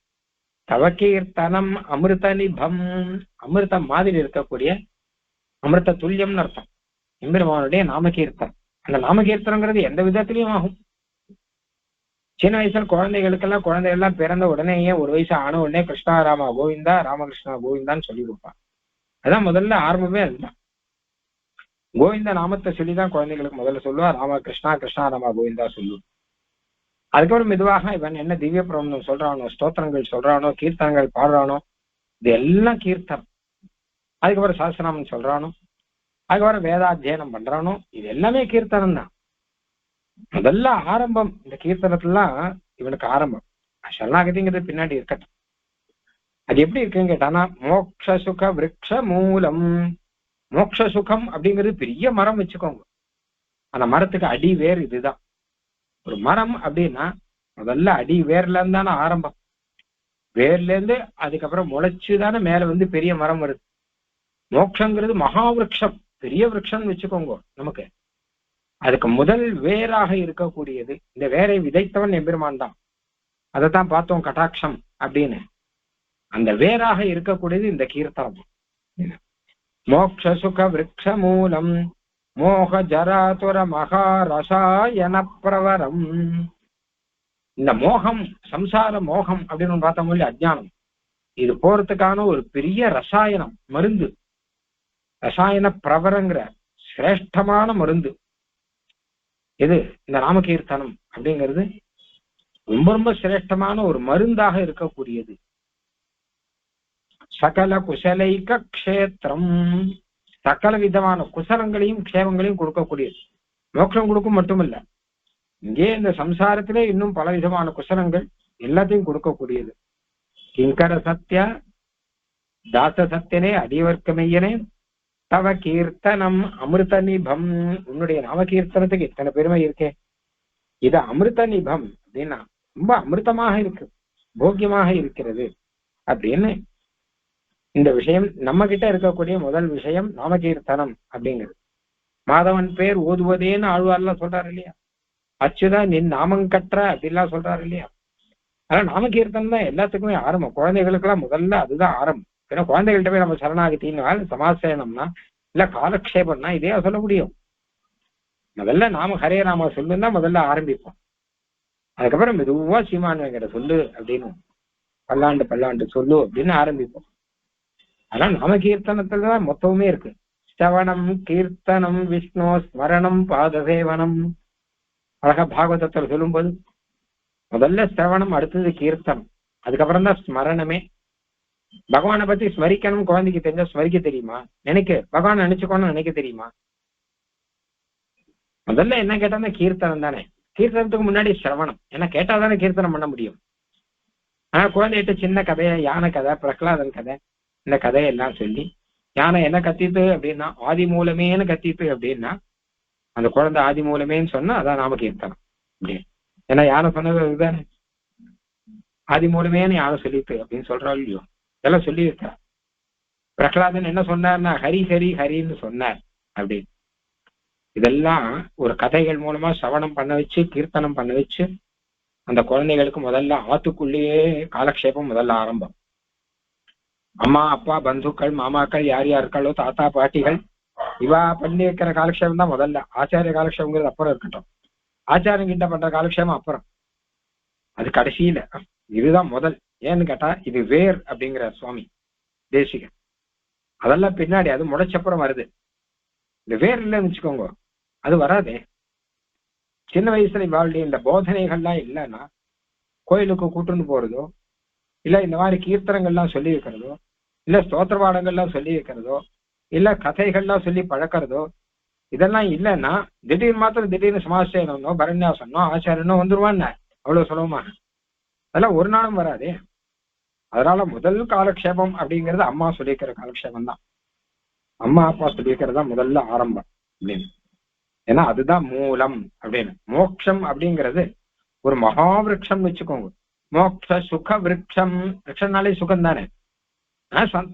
தவ கீர்த்தனம் அமிர்த நிபம், அமிர்தம் மாதிரி இருக்கக்கூடிய அமிர்த துல்லியம்னு அர்த்தம் எம்பெருமானுடைய நாம கீர்த்தனம். அந்த நாம கீர்த்தனங்கிறது எந்த விதத்திலையும் ஆகும். சின்ன வயசுல குழந்தைகளுக்கெல்லாம் குழந்தைகள்லாம் பிறந்த உடனேயே ஒரு வயசு ஆன உடனே கிருஷ்ணா ராமா கோவிந்தா ராமகிருஷ்ணா கோவிந்தான்னு சொல்லி கொடுப்பான். அதான் முதல்ல ஆரம்பமே அதுதான். கோவிந்த நாமத்தை சொல்லிதான் குழந்தைகளுக்கு முதல்ல சொல்லுவா. ராம கிருஷ்ணா கிருஷ்ணா ராமா கோவிந்தா சொல்லுவோம். அதுக்கப்புறம் மெதுவாக இவன் என்ன திவ்ய பிரபந்தம் சொல்றானோ, ஸ்தோத்திரங்கள் சொல்றானோ, கீர்த்தனங்கள் பாடுறானோ, இது எல்லாம் கீர்த்தனம். அதுக்கப்புறம் சாஸ்திரநாமம் சொல்றானோ, அதுக்கப்புறம் வேதாத்தியனம் பண்றானோ, இது எல்லாமே கீர்த்தனம் தான். முதல்ல ஆரம்பம் இந்த கீர்த்தனத்துலாம் இவனுக்கு ஆரம்பம். சரணாகதிங்கிறது பின்னாடி இருக்கட்டும். அது எப்படி இருக்குன்னு கேட்டானா, மோக்ஷ சுக விருக்ஷ மூலம். மோக்ஷ சுகம் அப்படிங்கிறது பெரிய மரம் வச்சுக்கோங்க. அந்த மரத்துக்கு அடி வேர் இதுதான். ஒரு மரம் அப்படின்னா முதல்ல அடி வேர்ல இருந்து தானே ஆரம்பம். வேர்ல இருந்து அதுக்கப்புறம் முளைச்சுதானே மேல வந்து பெரிய மரம் வருது. மோட்சங்கிறது மகாவிருக்ஷம், பெரிய விருட்சம்னு வச்சுக்கோங்க. நமக்கு அதுக்கு முதல் வேராக இருக்கக்கூடியது, இந்த வேரை விதைத்தவன் எம்பெருமான் தான். அதைத்தான் பார்த்தோம் கடாட்சம் அப்படின்னு. அந்த வேராக இருக்கக்கூடியது இந்த கீர்த்தனம். மோக்ஷ சுக விருக்ஷ மூலம் மோக ஜராதுர மகாரசாயன பிரவரம். இந்த மோகம், சம்சார மோகம் அப்படின்னு பார்த்தோம், அஜ்ஞானம், இது போறதுக்கான ஒரு பெரிய ரசாயனம், மருந்து. ரசாயன பிரவரங்கிற சிரேஷ்டமான மருந்து எது? இந்த நாமகீர்த்தனம் அப்படிங்கிறது ரொம்ப ரொம்ப சிரேஷ்டமான ஒரு மருந்தாக இருக்கக்கூடியது. சகல குசலைக க்ஷேத்திரம், சகல விதமான குசலங்களையும் க்ஷேமங்களையும் கொடுக்கக்கூடியது. மோட்சம் கொடுக்கும் மட்டுமல்ல, இங்கே இந்த சம்சாரத்திலே இன்னும் பல விதமான குசலங்கள் எல்லாத்தையும் கொடுக்கக்கூடியது. கிங்கர சத்யா தாச சத்தியனே அடிவர்க்கமையனே தவ கீர்த்தனம் அமிர்த நிபம். உன்னுடைய நாம கீர்த்தனத்துக்கு இத்தனை பெருமை இருக்கே. இது அமிர்த நிபம் அப்படின்னா ரொம்ப அமிர்தமாக இருக்கு, போக்கியமாக இருக்கிறது அப்படின்னு இந்த விஷயம் நம்ம கிட்ட இருக்கக்கூடிய முதல் விஷயம் நாமகீர்த்தனம் அப்படிங்கிறது. மாதவன் பேர் ஓதுவதேன்னு ஆழ்வார்லாம் சொல்றாரு இல்லையா? அச்சுதா நின் நாமங்கற்ற அப்படின்லாம் சொல்றாரு இல்லையா? ஆனா நாமகீர்த்தனம் தான் எல்லாத்துக்குமே ஆரம்பம். குழந்தைகளுக்கெல்லாம் முதல்ல அதுதான் ஆரம்பம். ஏன்னா குழந்தைகள்கிட்ட போய் நம்ம சரணாகத்தின்னு சமாசேனம்னா இல்ல காலக்ஷேபம்னா இதே சொல்ல முடியும். முதல்ல நாம ஹரே ராம சொல்லுன்னா முதல்ல ஆரம்பிப்போம். அதுக்கப்புறம் மெதுவா சீமான் வெங்கட சொல்லு அப்படின்னு, பல்லாண்டு பல்லாண்டு சொல்லு அப்படின்னு ஆரம்பிப்போம். ஆனா நாம கீர்த்தனத்துலதான் மொத்தமுமே இருக்கு. ஸ்ரவணம் கீர்த்தனம் விஷ்ணு ஸ்மரணம் பாதசேவனம். அழகா பாகவதத்தில் சொல்லும்போது முதல்ல ஸ்ரவணம், அடுத்தது கீர்த்தனம், அதுக்கப்புறம் தான் ஸ்மரணமே. பகவானை பத்தி ஸ்மரிக்கணும் குழந்தைக்கு தெரிஞ்சா ஸ்மரிக்க தெரியுமா? பகவான் நினைச்சுக்கணும் நினைக்க தெரியுமா? முதல்ல என்ன கேட்டா கீர்த்தனம் தானே. கீர்த்தனத்துக்கு முன்னாடி சிரவணம், ஏன்னா கேட்டாதானே கீர்த்தனம் பண்ண முடியும். ஆனா குழந்தைகிட்ட சின்ன கதையை, யானை கதை, பிரகலாதன் கதை, இந்த கதையெல்லாம் சொல்லி யானை என்ன கத்திட்டு அப்படின்னா ஆதி மூலமேன்னு கத்திட்டு அப்படின்னா அந்த குழந்தை ஆதி மூலமேன்னு சொன்னா அதான் நாம கீர்த்தனம் அப்படின்னு. ஏன்னா யானை சொன்னது அதுதானே, ஆதி மூலமேன்னு யானை சொல்லிட்டு அப்படின்னு சொல்றாள் இல்லையோ, இதெல்லாம் சொல்லி இருக்கா. பிரகலாதன் என்ன சொன்னார்னா ஹரி ஹரி ஹரின்னு சொன்னார் அப்படின்னு. இதெல்லாம் ஒரு கதைகள் மூலமா சவணம் பண்ண வச்சு, கீர்த்தனம் பண்ண வச்சு அந்த குழந்தைகளுக்கு முதல்ல ஆத்துக்குள்ளேயே காலக்ஷேபம் முதல்ல ஆரம்பம். அம்மா அப்பா பந்துக்கள் மாமாக்கள் யார் யாருக்களோ தாத்தா பாட்டிகள் இவா பண்ணி வைக்கிற காலக்ஷேபம் தான் முதல்ல. ஆச்சாரிய காலக்ஷேபங்கிறது அப்புறம் இருக்கட்டும், ஆச்சாரம் கிட்ட பண்ற காலக்ஷேபம் அப்புறம். அது கடைசியில. இதுதான் முதல். ஏன்னு கேட்டா இது வேர் அப்படிங்கிற சுவாமி தேசிகன். அதெல்லாம் பின்னாடி, அது முளைச்சப்புறம் வருது. இந்த வேர் இல்லைன்னு வச்சுக்கோங்க, அது வராதே. சின்ன வயசுல வாழ்க்கை இந்த போதனைகள்லாம் இல்லைன்னா கோயிலுக்கு கூட்டுன்னு போறதோ, இல்ல இந்த மாதிரி கீர்த்தனங்கள்லாம் சொல்லி வைக்கிறதோ, இல்ல ஸ்தோத்திர பாடங்கள்லாம் சொல்லி வைக்கிறதோ, இல்ல கதைகள்லாம் சொல்லி பழக்கிறதோ, இதெல்லாம் இல்லைன்னா திடீர்னு சமாசேனோ பரண்யாசனோ ஆச்சாரியனோ வந்துருவான்னு அவ்வளவு சுலபமா அதெல்லாம் ஒரு நாளும் வராதே. அதனால முதல் காலக்ஷேபம் அப்படிங்கிறது அம்மா சொல்லியிருக்கிற காலக்ஷேபம் தான். அம்மா அப்பா சொல்லியிருக்கிறது தான் முதல்ல ஆரம்பம் அப்படின்னு. ஏன்னா அதுதான் மூலம் அப்படின்னு. மோட்சம் அப்படிங்கிறது ஒரு மகாவிருட்சம் வச்சுக்கோங்க. மோட்ச சுக விருட்சம். விருட்சம்னாலே சுகம் தானே.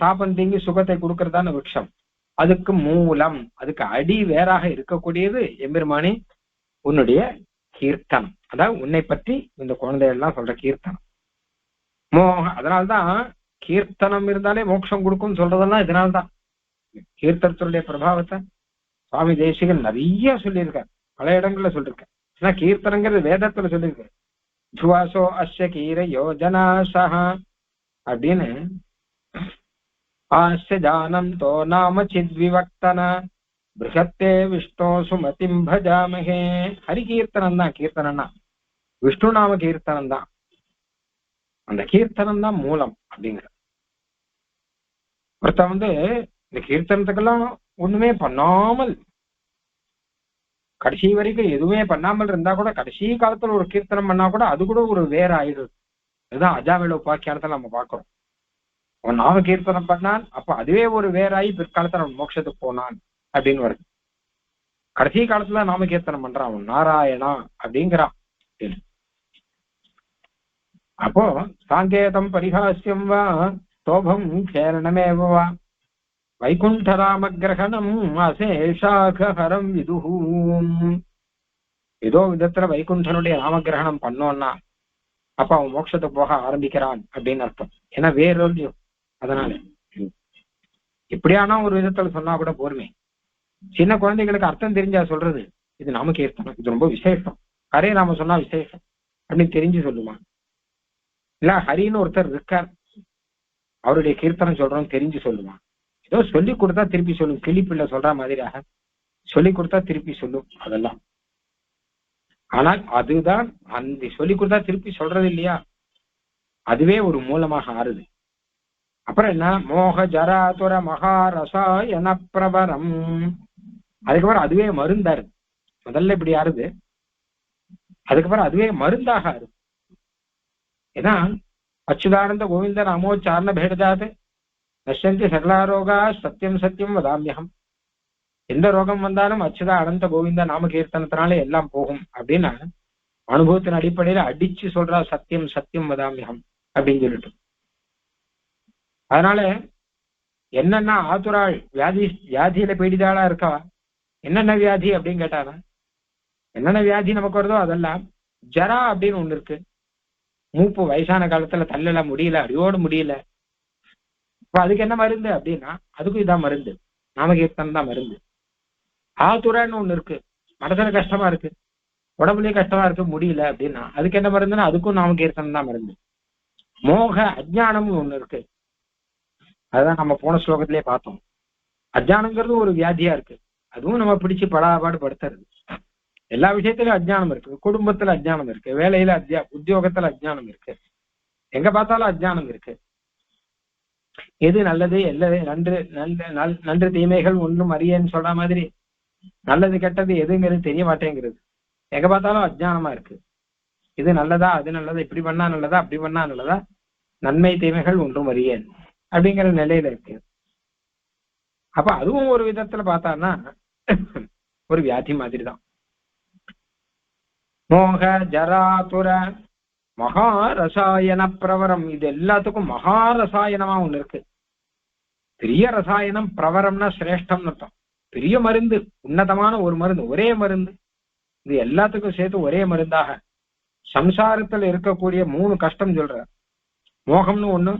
தாபம் தீங்கி சுகத்தை கொடுக்கறதான விருட்சம். அதுக்கு மூலம், அதுக்கு அடி வேறாக இருக்கக்கூடியது எம்பெருமானி உன்னுடைய கீர்த்தனம். அதாவது உன்னை பற்றி இந்த குழந்தைகள்லாம் சொல்ற கீர்த்தனம். அதனால்தான் கீர்த்தனம் இருந்தாலே மோட்சம் கொடுக்கும் சொல்றதெல்லாம் இதனால்தான். கீர்த்தனத்தினுடைய பிரபாவத்தை சுவாமி தேசிகன் நிறைய சொல்லியிருக்கார், பல இடங்கள்ல சொல்லியிருக்கார். ஏன்னா கீர்த்தனங்கிறது வேதத்துல சொல்லியிருக்காரு. துவாசோ அஸ்ய கீர யோஜனாசா அப்படின்னு. ஆஸ்ய ஜானம் தோ நாம சித்விவக்தன பிருகத்தே விஷ்ணோ சுமதிம் பஜாமகே. ஹரி கீர்த்தனம் தான் கீர்த்தனம்னா, விஷ்ணு நாம கீர்த்தனம் தான். அந்த கீர்த்தனம் தான் மூலம் அப்படிங்கிற. ஒருத்தன் இந்த கீர்த்தனத்துக்கெல்லாம் ஒண்ணுமே பண்ணாமல் கடைசி வரைக்கும் எதுவுமே பண்ணாமல் இருந்தா கூட, கடைசி காலத்துல ஒரு கீர்த்தனம் பண்ணா கூட அது கூட ஒரு வேற ஆயிடுது. அதுதான் அஜாமில உபாக்கியானத்தை நம்ம பாக்குறோம். அவன் நாம கீர்த்தனம் பண்ணான், அப்ப அதுவே ஒரு வேறாயி பிற்காலத்துல அவன் மோட்சத்துக்கு போனான் அப்படின்னு வருது. கடைசி காலத்துல நாம கீர்த்தனம் பண்றான் அவன் நாராயணா அப்படிங்கிறான். அப்போ சாங்கேதம் பரிகாசியம் வா ஸ்தோபம் கேரணமேவா வைகுண்டராம கிரகணம் அசேஷாகரம் விதுஹூம். ஏதோ விதத்துல வைகுண்டனுடைய ராமகிரகணம் பண்ணோம்னா அப்ப அவன் மோட்சத்தை போக ஆரம்பிக்கிறான் அப்படின்னு அர்த்தம். ஏன்னா வேறொரு அதனால இப்படியானா ஒரு விதத்துல சொன்னா கூட போருமே. சின்ன குழந்தைகளுக்கு அர்த்தம் தெரிஞ்சா சொல்றது இது நாம கீர்த்தனம், இது ரொம்ப விசேஷம், ஹரே நாம சொன்னா விசேஷம் அப்படின்னு தெரிஞ்சு சொல்லுமா. இல்ல ஹரின்னு ஒருத்தர் இருக்கார், அவருடைய கீர்த்தனம் சொல்றோம் தெரிஞ்சு சொல்லுமா. ஏதோ சொல்லி கொடுத்தா திருப்பி சொல்லும், கிளிப்பிள்ள சொல்ற மாதிரியாக சொல்லி கொடுத்தா திருப்பி சொல்லும் அதெல்லாம். ஆனால் அதுதான் அந்த சொல்லி கொடுத்தா திருப்பி சொல்றது இல்லையா, அதுவே ஒரு மூலமாக ஆறுது. அப்புறம் என்ன, மோக ஜராதுர மகாரசாயன பிரபரம். அதுக்கப்புறம் அதுவே மருந்தாரு. முதல்ல இப்படி ஆறுது, அதுக்கப்புறம் அதுவே மருந்தாக ஆறுது. ஏன்னா அச்சுதானந்த கோவிந்த நாமோச்சாரண பேடதாது நஷ்யந்தி சகலாரோகா சத்தியம் சத்தியம் வதாமியகம். எந்த ரோகம் வந்தாலும் அச்சுதா அனந்த கோவிந்த நாம கீர்த்தனத்தினால எல்லாம் போகும் அப்படின்னு அனுபவத்தின் அடிப்படையில அடிச்சு சொல்றா, சத்தியம் சத்தியம் வதாமியகம் அப்படின்னு சொல்லிட்டு. அதனால என்னென்ன ஆத்துராள் வியாதியில பீடிதாளா இருக்கா, என்னென்ன வியாதி அப்படின்னு கேட்டானா, என்னென்ன வியாதி நமக்கு வருதோ அதெல்லாம். ஜரா அப்படின்னு ஒண்ணு இருக்கு, மூப்பு வயசான காலத்துல தள்ளல முடியல, அடியோடு முடியல. இப்ப அதுக்கு என்ன மருந்து அப்படின்னா அதுக்கும் இதான் மருந்து, நாமகீர்த்தனம் தான் மருந்து. ஆத்துரான்னு ஒண்ணு இருக்கு, மனசுல கஷ்டமா இருக்கு, உடம்புலயும் கஷ்டமா இருக்கு, முடியல அப்படின்னா அதுக்கு என்ன மருந்துன்னா அதுக்கும் நாமகீர்த்தனம் தான் மருந்து. மோக அஜ்ஞானம்னு ஒண்ணு இருக்கு, அதுதான் நம்ம போன ஸ்லோகத்திலே பார்த்தோம். அஜ்ஞானங்கிறது ஒரு வியாதியா இருக்கு, அதுவும் நம்ம பிடிச்சு படாபாடு படுத்துறது. எல்லா விஷயத்திலும் அஜ்ஞானம் இருக்கு, குடும்பத்துல அஜ்ஞானம் இருக்கு, வேலையில உத்தியோகத்துல அஜ்ஞானம் இருக்கு, எங்க பார்த்தாலும் அஜ்ஞானம் இருக்கு. எது நல்லது எல்லது நன்று தீமைகள் ஒன்றும் அறியன்னு சொல்ற மாதிரி நல்லது கெட்டது எதுங்கிறது தெரிய மாட்டேங்கிறது. எங்க பார்த்தாலும் அஜ்ஞானமா இருக்கு. இது நல்லதா அது நல்லதா, இப்படி பண்ணா நல்லதா அப்படி பண்ணா நல்லதா, நன்மை தீமைகள் ஒன்றும் அறியேன் அப்படிங்கிற நிலையில இருக்கு. அப்ப அதுவும் ஒரு விதத்துல பார்த்தான்னா ஒரு வியாதி மாதிரி தான். மோக ஜராதுர மகாரசாயன பிரவரம், இது எல்லாத்துக்கும் மகாரசாயனமா ஒண்ணு இருக்கு. பெரிய ரசாயனம், பிரவரம்னா சிரேஷ்டம்னு அர்த்தம். பெரிய மருந்து, உன்னதமான ஒரு மருந்து, ஒரே மருந்து. இது எல்லாத்துக்கும் சேர்த்து ஒரே மருந்தாக சம்சாரத்துல இருக்கக்கூடிய 3 கஷ்டம் சொல்ற. மோகம்னு ஒண்ணு,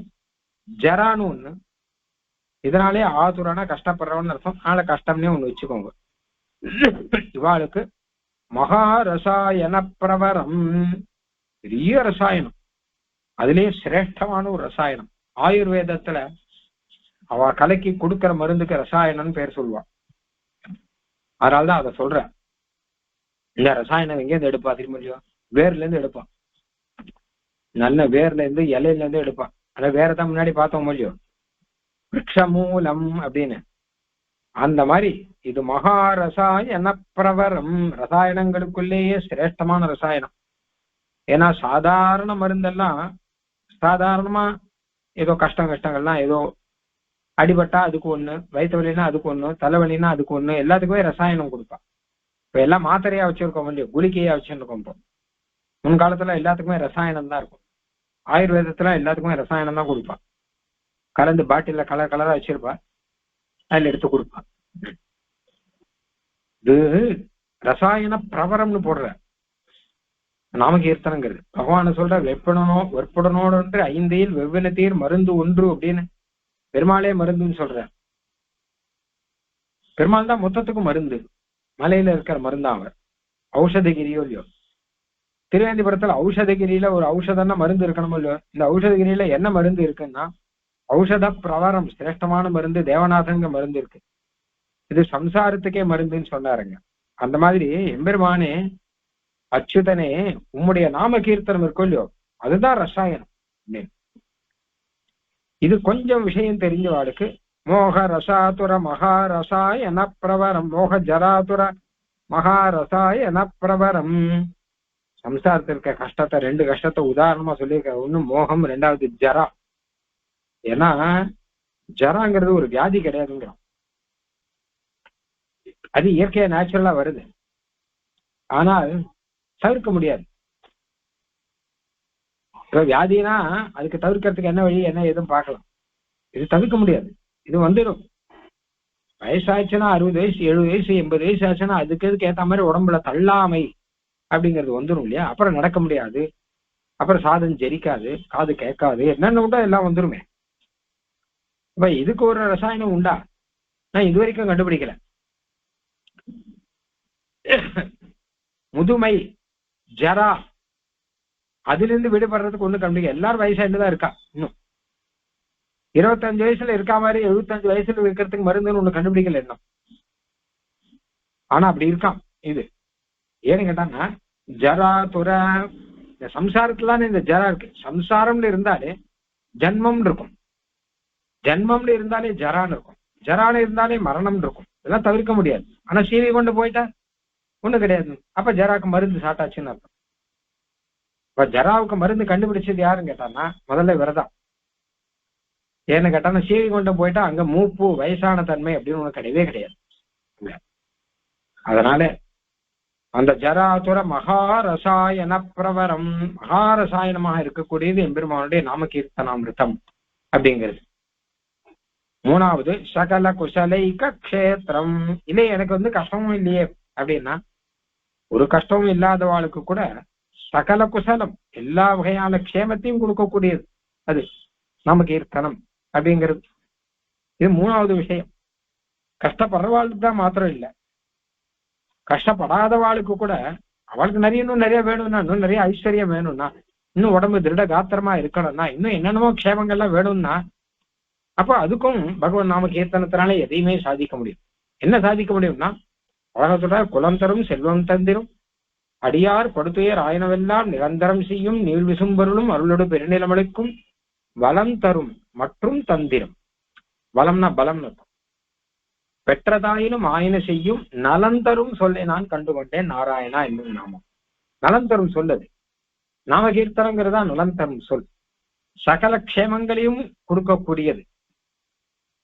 ஜரான்னு ஒண்ணு. இதனாலே ஆதுரானா கஷ்டப்படுறவன்னு அர்த்தம். அதனால கஷ்டம்னே ஒண்ணு வச்சுக்கோங்க. இவாளுக்கு மகாரசாயன பிரவரம், பெரிய ரசாயனம். அதுலயே சிரேஷ்டமான ஒரு ரசாயனம். ஆயுர்வேதத்துல அவ கலக்கி கொடுக்கிற மருந்துக்கு ரசாயனம்னு பேர் சொல்லுவா. அதனாலதான் அதை சொல்ற. இந்த ரசாயனம் எங்கேருந்து எடுப்பா திரும்ப? வேர்ல இருந்து எடுப்பான். நல்ல வேர்ல இருந்து இலையில இருந்து எடுப்பான். ஆனா வேறதான் முன்னாடி பார்த்தோம் இல்லையோ, விரக்ஷமூலம் அப்படின்னு. அந்த மாதிரி இது மகாரசாயன பிரவரம், ரசாயனங்களுக்குள்ளேயே சிரேஷ்டமான ரசாயனம். ஏன்னா சாதாரண மருந்தெல்லாம் சாதாரணமா ஏதோ கஷ்டங்கள்லாம் ஏதோ அடிபட்டா அதுக்கு ஒண்ணு, வயிற்று வலினா அதுக்கு ஒண்ணு, தலைவலினா அதுக்கு ஒண்ணு, எல்லாத்துக்குமே ரசாயனம் கொடுப்பான். இப்ப எல்லாம் மாத்திரையா வச்சிருக்கோம் இல்லையோ, குளிக்கையா வச்சிருக்கோம். இப்போ முன்காலத்துல எல்லாத்துக்குமே ரசாயனம் தான் இருக்கும். ஆயுர்வேதத்துல எல்லாத்துக்குமே ரசாயனம் தான் கொடுப்பான். கலந்து பாட்டில கலர் கலரா வச்சிருப்பா, அதுல எடுத்து கொடுப்பான். இது ரசாயன பிரவரம்னு போடுற நாமகீர்த்தனங்கிறது. பகவான சொல்ற வெற்புடனோடு ஐந்தையில் வெவ்வினத்தீர் மருந்து ஒன்று அப்படின்னு பெருமாளே மருந்துன்னு சொல்ற. பெருமாள் தான் மொத்தத்துக்கும் மருந்து. மலையில இருக்கிற மருந்தா அவர். ஔஷதகிரியோ இல்லையோ, திருவேந்திபுரத்துல ஔஷதகிரியில ஒரு ஔஷதம்னா மருந்து இருக்கணும் இல்லையோ. இந்த ஔஷதகிரியில என்ன மருந்து இருக்குன்னா ஔஷத பிரவரம், சிரேஷ்டமான மருந்து தேவநாதங்க மருந்து இருக்கு. இது சம்சாரத்துக்கே மருந்துன்னு சொன்னாருங்க. அந்த மாதிரி எம்பெருமானே அச்சுதனே உம்முடைய நாம கீர்த்தனம் இருக்கும் இல்லையோ, அதுதான் ரசாயனம். இது கொஞ்சம் விஷயம் தெரிஞ்சவாளுக்கு மோக ரசாதுர மகாரசாயன பிரவரம், மோக ஜராதுர மகாரசாயன பிரவரம். சம்சாரத்தில் இருக்க கஷ்டத்தை, ரெண்டு கஷ்டத்தை உதாரணமா சொல்லியிருக்க. ஒண்ணு மோகம், ரெண்டாவது ஜரா. ஏன்னா ஜராங்கிறது ஒரு வியாதி கிடையாதுங்கிறோம். அது இயற்கையா நேச்சுரலா வருது. ஆனால் தவிர்க்க முடியாது. இப்ப வியாதினா அதுக்கு தவிர்க்கிறதுக்கு என்ன வழி என்ன எதுவும் பார்க்கலாம். இது தவிர்க்க முடியாது. இது வந்துடும். வயசாச்சுன்னா 60 வயசு 70 வயசு 80 வயசு ஆச்சுன்னா அதுக்கு ஏத்த மாதிரி உடம்புல தள்ளாமை அப்படிங்கிறது வந்துடும் இல்லையா. அப்புறம் நடக்க முடியாது, அப்புறம் சாதம் ஜெரிக்காது, காது கேட்காது, என்னென்ன உண்டா எல்லாம் வந்துருமே. இப்ப இதுக்கு ஒரு ரசாயனம் உண்டா? நான் இது வரைக்கும் கண்டுபிடிக்கல. முதுமை, ஜரா, அதுல இருந்து விடுபடுறதுக்கு ஒண்ணு கண்டுபிடிக்க. எல்லாரும் வயசாயிட்டுதான் இருக்கா. இன்னும் 25 வயசுல இருக்கா மாதிரி 75 வயசுல இருக்கிறதுக்கு மருந்துன்னு ஒண்ணு கண்டுபிடிக்கல இன்னும். ஆனா அப்படி இருக்கான் இது. ஏன்னு கேட்டாங்கன்னா ஜரா துர, இந்த சம்சாரத்துலான்னு இந்த ஜரா இருக்கு. சம்சாரம்னு இருந்தாலே ஜன்மம்னு இருக்கும், ஜன்மம்னு இருந்தாலே ஜரான்னு இருக்கும், ஜரான்னு இருந்தாலே மரணம்னு இருக்கும். இதெல்லாம் தவிர்க்க முடியாது. ஆனா சீவி கொண்டு போயிட்டா ஒண்ணு கிடையாது. அப்ப ஜராவுக்கு மருந்து சாட்டாச்சுன்னு அர்த்தம். இப்ப ஜராவுக்கு மருந்து கண்டுபிடிச்சது யாருன்னு கேட்டான்னா முதல்ல விரதம். ஏன்னு கேட்டான்னா சீவி கொண்டு போயிட்டா அங்க மூப்பு, வயசான தன்மை அப்படின்னு ஒண்ணு கிடையவே கிடையாது. அதனால அந்த ஜராதுர மகாரசாயன பிரவரம், மகாரசாயனமாக இருக்கக்கூடியது எம்பெருமானுடைய நாமகீர்த்தனாமிருத்தம் அப்படிங்கிறது. மூணாவது சகல குசலைக க்ஷேத்திரம். இல்லை எனக்கு கஷ்டமும் இல்லையே அப்படின்னா, ஒரு கஷ்டமும் இல்லாதவாளுக்கு கூட சகல குசலம், எல்லா வகையான க்ஷேமத்தையும் கொடுக்கக்கூடியது அது நாமகீர்த்தனம் அப்படிங்கிறது. இது மூணாவது விஷயம். கஷ்டப்படுறவாளுக்கு தான் மாத்திரம் இல்லை, கஷ்டப்படாதவாளுக்கு கூட அவளுக்கு இன்னும் நிறைய வேணும்னா, இன்னும் நிறைய ஐஸ்வர்யம் வேணும்னா, இன்னும் உடம்பு திருட காத்திரமா இருக்கணும்னா, இன்னும் என்னென்னமோ க்ஷேமங்கள்லாம் வேணும்னா, அப்போ அதுக்கும் பகவான் நாம கீர்த்தனத்தினால எதையுமே சாதிக்க முடியும். என்ன சாதிக்க முடியும்னா, உலகத்தோட குலம் தரும் செல்வம் தந்திரும் அடியார் படுத்துயர் ஆயனவெல்லாம் நிரந்தரம் செய்யும் நீள் விசும்பொருளும் அருளோடு பெருநிலமளிக்கும் வளம் தரும் மற்றும் தந்திரம். வளம்னா பலம், பெற்றதாயினும் ஆயன செய்யும் நலன் தரும் சொல்லை நான் கண்டுகொண்டேன் நாராயணா என்னும் நாமம். நலன் தரும் சொல்லது நாமகீர்த்தனங்கிறதா நலன் தரும் சொல். சகல க்ஷேமங்களையும் கொடுக்கக்கூடியது.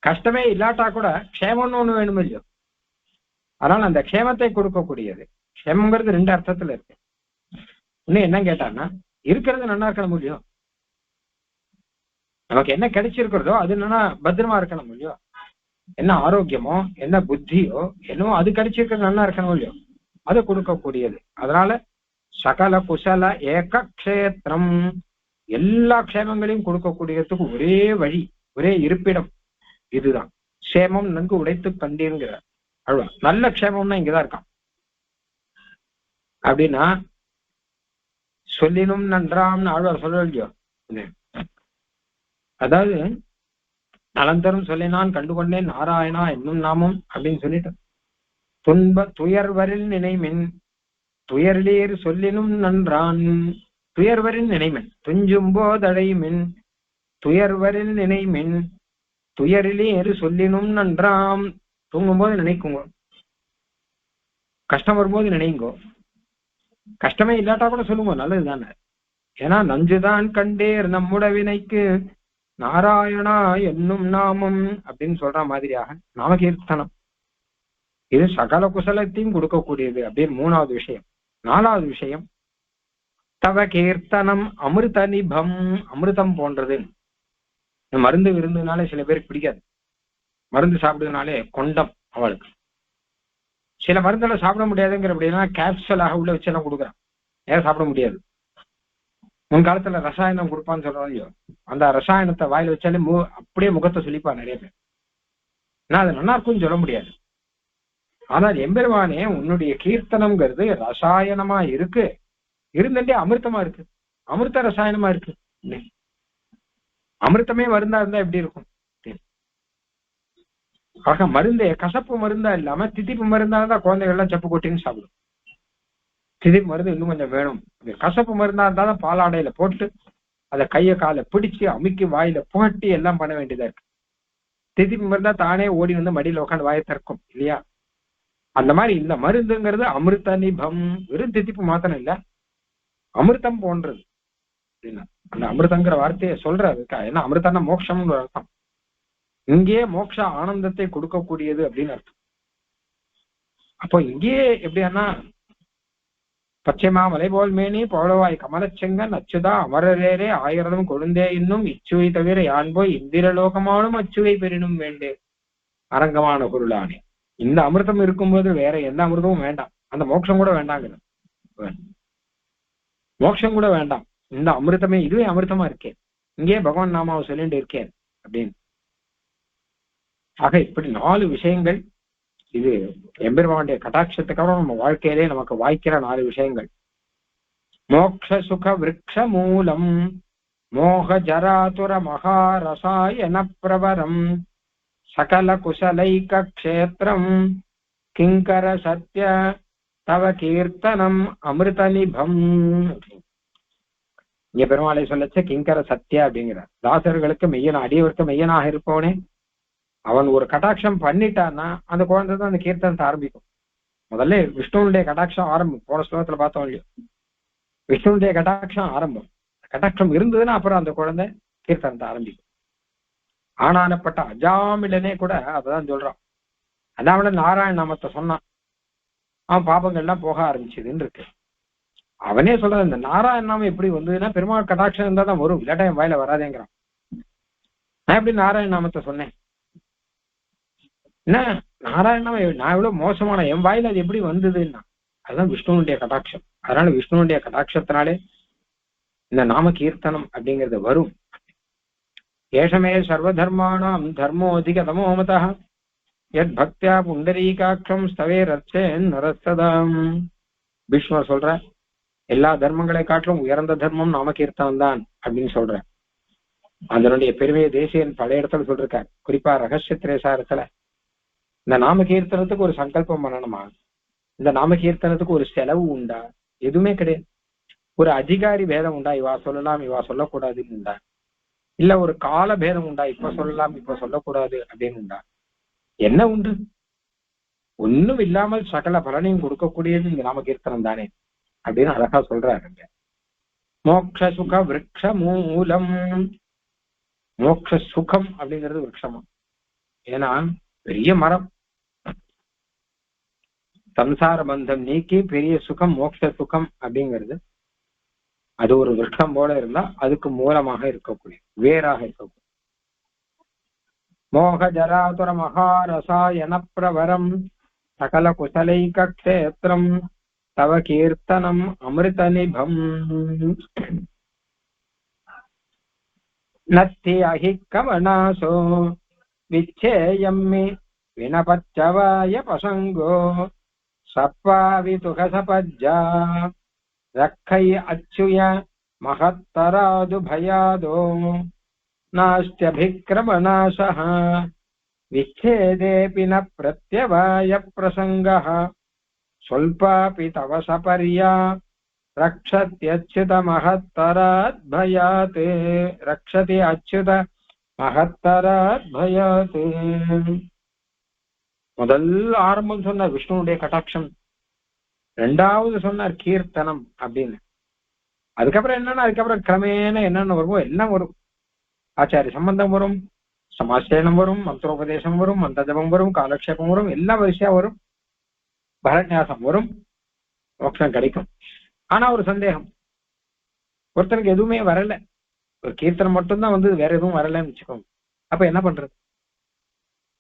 கஷ்டமே இல்லாட்டா கூட க்ஷேமம்னு ஒண்ணு வேணும் இல்லையோ, அதனால அந்த க்ஷேமத்தை கொடுக்கக்கூடியது. க்ஷேமங்கிறது ரெண்டு அர்த்தத்துல இருக்கு. இன்னும் என்ன கேட்டான்னா, இருக்கிறது நல்லா இருக்கணும் இல்லையோ, நமக்கு என்ன கிடைச்சிருக்கிறதோ அது என்னன்னா பத்திரமா இருக்கணும் இல்லையோ, என்ன ஆரோக்கியமோ என்ன புத்தியோ என்னவோ அது கிடைச்சிருக்கிறது நல்லா இருக்கணும் இல்லையோ, அதை கொடுக்கக்கூடியது. அதனால சகல குசல ஏக க்ஷேத்திரம், எல்லா க்ஷேமங்களையும் கொடுக்கக்கூடியதுக்கு ஒரே வழி, ஒரே இருப்பிடம் இதுதான். க்ஷேமம் நன்கு உடைத்து கண்டீங்கிறார் அழுவா. நல்ல க்ஷேமம்னா இங்கதான் இருக்கான். அப்படின்னா சொல்லினும் நன்றாம்னு ஆழ்வார் சொல்ல இல்லையோ. அதாவது நலந்தரும் சொல்லினான் கண்டுகொண்டேன் நாராயணா என்னும் நாமம் அப்படின்னு சொல்லிட்டு துயர்வரில் நினைமின் துயர்லீர் சொல்லினும் நன்றான். துயர்வரில் நினைமின் துஞ்சும் போதடைமின் துயர்வரில் நினைமின் துயரிலேறு சொல்லினும் நன்றாம். தூங்கும் போது நினைக்குங்கோ, கஷ்டம் வரும்போது நினைங்கோ, கஷ்டமே இல்லாட்டா கூட சொல்லுங்க, நல்லது தானே. ஏன்னா நஞ்சுதான் கண்டேர் நம்முடவினைக்கு நாராயணா என்னும் நாமம் அப்படின்னு சொல்ற மாதிரியாக நாமகீர்த்தனம் இது சகல குசலத்தையும் கொடுக்கக்கூடியது அப்படின்னு 3வது விஷயம். 4வது விஷயம் தவ கீர்த்தனம் அமிர்த நிபம், அமிர்தம் போன்றது. மருந்து விருந்துனாலே சில பேருக்கு பிடிக்காது, மருந்து சாப்பிடுறதுனாலே கொண்டம் அவளுக்கு. சில மருந்தெல்லாம் சாப்பிட முடியாதுங்கிற அப்படின்னா கேப்சூலாக உள்ள வச்சு எல்லாம் கொடுக்குறான், ஏன் சாப்பிட முடியாது. முன்காலத்துல ரசாயனம் கொடுப்பான்னு சொல்றோம் இல்லையோ, அந்த ரசாயனத்தை வாயில வச்சாலே அப்படியே முகத்தை சொல்லிப்பா நிறைய பேர். நான் அது நல்லா இருக்கும்னு சொல்ல முடியாது. ஆனால் எம்பெருமானே உன்னுடைய கீர்த்தனம்ங்கிறது ரசாயனமா இருக்கு, இருந்துட்டே அமிர்தமா இருக்கு, அமிர்த ரசாயனமா இருக்கு. அமிர்தமே மருந்தா இருந்தா எப்படி இருக்கும்? ஆக மருந்தே கசப்பு மருந்தா இல்லாம திதிப்பு மருந்தா இருந்தா குழந்தைகள்லாம் சப்பு கொட்டின்னு சாப்பிடும். திதிப்பு மருந்து இன்னும் கொஞ்சம் வேணும். கசப்பு மருந்தா இருந்தாதான் பாலாடையில போட்டு அதை கையை காலை பிடிச்சு அமுக்கி வாயில புகட்டி எல்லாம் பண்ண வேண்டியதா இருக்கு. திதிப்பு மருந்தா தானே ஓடி வந்து மடியில உட்காந்து வாயை திறக்கும் இல்லையா? அந்த மாதிரி இந்த மருந்துங்கிறது அமிர்த நிபம், வெறும் திதிப்பு மாத்திரம் இல்ல, அமிர்தம் போன்றது. அந்த அமிர்தங்கிற வார்த்தையை சொல்றாரு. ஏன்னா அமிர்தம்னா மோட்சம்னு அர்த்தம். இங்கே மோட்ச ஆனந்தத்தை கொடுக்கக்கூடியது அப்படின்னு அர்த்தம். அப்போ இங்கேயே எப்படின்னா பச்சைமா மலை போல் மேனி பவளவாய் கமலச்செங்கன் அச்சுதா அமரரேரே ஆயிரதும் கொழுந்தே இன்னும் இச்சுவை தவிர யான் போய் இந்திரலோகமானும் அச்சுவை பெறினும் வேண்டே அரங்கமான பொருளானே. இந்த அமிர்தம் இருக்கும்போது வேற எந்த அமிர்தமும் வேண்டாம், அந்த மோட்சம் கூட வேண்டாங்கிறது. மோட்சம் கூட வேண்டாம், இந்த அமிர்தமே இதுவே அமிர்தமா இருக்கேன், இங்கே பகவான் நாமாவை சொல்லிட்டு இருக்கேன் அப்படின்னு. ஆக இப்படி 4 விஷயங்கள், இது எம்பெருமானுடைய கடாட்சத்துக்காக நம்ம வாழ்க்கையிலே நமக்கு வாய்க்கிற 4 விஷயங்கள். மோக்ஷ சுக விருக்ஷ மூலம் மோக ஜராதுர மகாரசாயன பிரவரம் சகல குசலைக க்ஷேத்திரம் கிங்கர சத்ய தவ கீர்த்தனம் அமிர்த நிபம். இங்க பெருமாளை சொல்லச்ச கிங்கர சத்யா அப்படிங்கிறார். தாசர்களுக்கு மெய்யனா, அடியவருக்கு மெய்யனாக இருப்பவனே, அவன் ஒரு கடாட்சம் பண்ணிட்டான்னா அந்த குழந்தை தான் அந்த கீர்த்தனத்தை ஆரம்பிக்கும். முதல்ல விஷ்ணுனுடைய கடாட்சம் ஆரம்பம். போன ஸ்லோகத்துல பார்த்தோம் இல்லையோ, விஷ்ணுனுடைய கடாட்சம் ஆரம்பம். கடாட்சம் இருந்ததுன்னா அப்புறம் அந்த குழந்தை கீர்த்தனத்தை ஆரம்பிக்கும். ஆனானப்பட்ட அஜாமிலனே கூட அதான் சொல்றான். அஜாமிலன் நாராயண நாமத்தை சொன்னான், அவன் பாபங்கள்லாம் போக ஆரம்பிச்சதுன்னு இருக்கு. அவனே சொல்றது இந்த நாராயண நாமம் எப்படி வந்ததுன்னா பெருமாள் கடாட்சம் இருந்தா தான் வரும், இல்லாட்டா என் வாயில வராதேங்கிறான். நான் எப்படி நாராயண நாமத்தை சொன்னேன்? என்ன நாராயண நாமம் நான் எவ்வளவு மோசமான, என் வாயில அது எப்படி வந்ததுன்னா அதுதான் விஷ்ணுனுடைய கடாட்சம். அதனால விஷ்ணுனுடைய கடாட்சத்தினாலே இந்த நாம கீர்த்தனம் அப்படிங்கிறது வரும். ஏஷமே சர்வதர்மாணாம் தர்மோ அதிகதமோமதா யத் பக்தியா புண்டரீகாட்சம் ஸ்தவே ரச்சேன் நரஸ்ததாம். பீஷ்மர் சொல்ற எல்லா தர்மங்களை காட்டிலும் உயர்ந்த தர்மம் நாம கீர்த்தனம் தான் அப்படின்னு சொல்ற. அதனுடைய பெருமையை தேசியன் பல இடத்துல சொல்லிருக்கார். குறிப்பா ரகசிய திரேசாரத்துல இந்த நாம கீர்த்தனத்துக்கு ஒரு சங்கல்பம் பண்ணணுமா, இந்த நாம கீர்த்தனத்துக்கு ஒரு செலவு உண்டா? எதுவுமே கிடையாது. ஒரு அதிகாரி பேதம் உண்டா, இவா சொல்லலாம் இவா சொல்லக்கூடாதுன்னு உண்டா? இல்ல ஒரு கால பேதம் உண்டா, இப்ப சொல்லலாம் இப்ப சொல்லக்கூடாது அப்படின்னு உண்டா? என்ன உண்டு? ஒண்ணும் இல்லாமல் சகல பலனையும் கொடுக்கக்கூடியது இந்த நாம கீர்த்தனம் தானே அப்படின்னு அழகா சொல்றாருங்க. மோக்ஷ சுக விருக்ஷ மூலம். மோக்ஷ சுகம் அப்படிங்கிறது விருட்சமா, ஏன்னா பெரிய மரம். சம்சார பந்தம் நீக்கி பெரிய சுகம் மோட்ச சுகம் அப்படிங்கிறது அது ஒரு விருட்சம் போல இருந்தா அதுக்கு மூலமாக இருக்கக்கூடிய, வேறாக இருக்கக்கூடிய. மோக ஜராதுர மகாரசாயன பிரவரம் சகல குசலைக க்ஷேத்திரம் தவ கீர்த்தனம் அமிர்த நிபம். நத்தி அஹி கவனாசோ விச்சேயம்மி வினபச்சவாய பசங்கோ சப்பாவிதுக சபஜ்ஜா ரக்கை அச்சுய மகத்தராது பயாதோ நாஸ்த்யபிக்ரமநாசஹ விச்சேதேபி ந பிரத்யவாய பிரசங்கः சொல்பாபி தவ சபர்யா ரக்ஷத்யச்யுத மகத்தராத் பயாத் ரக்ஷதி அச்சுத மகத்தராத் பயாத். முதல் ஆரம்பம் சொன்னார் விஷ்ணுடைய கட்டாட்சம், ரெண்டாவது சொன்னார் கீர்த்தனம் அப்படின்னு. அதுக்கப்புறம் என்னன்னா அதுக்கப்புறம் கிரமேண என்னென்ன வருமோ எல்லாம் வரும். ஆச்சாரிய சம்பந்தம் வரும், சமாசேனம் வரும், மந்திரோபதேசம் வரும், மந்திர ஜபம் வரும், காலக்ஷேபம் வரும், எல்லாம் வரிசையா வரும், பரநியாசம் வரும், மோட்சம் கிடைக்கும். ஆனா ஒரு சந்தேகம், ஒருத்தனுக்கு எதுவுமே வரல, ஒரு கீர்த்தனம் மட்டும்தான் வந்து வேற எதுவும் வரலன்னு வச்சுக்கோங்க. அப்ப என்ன பண்றது?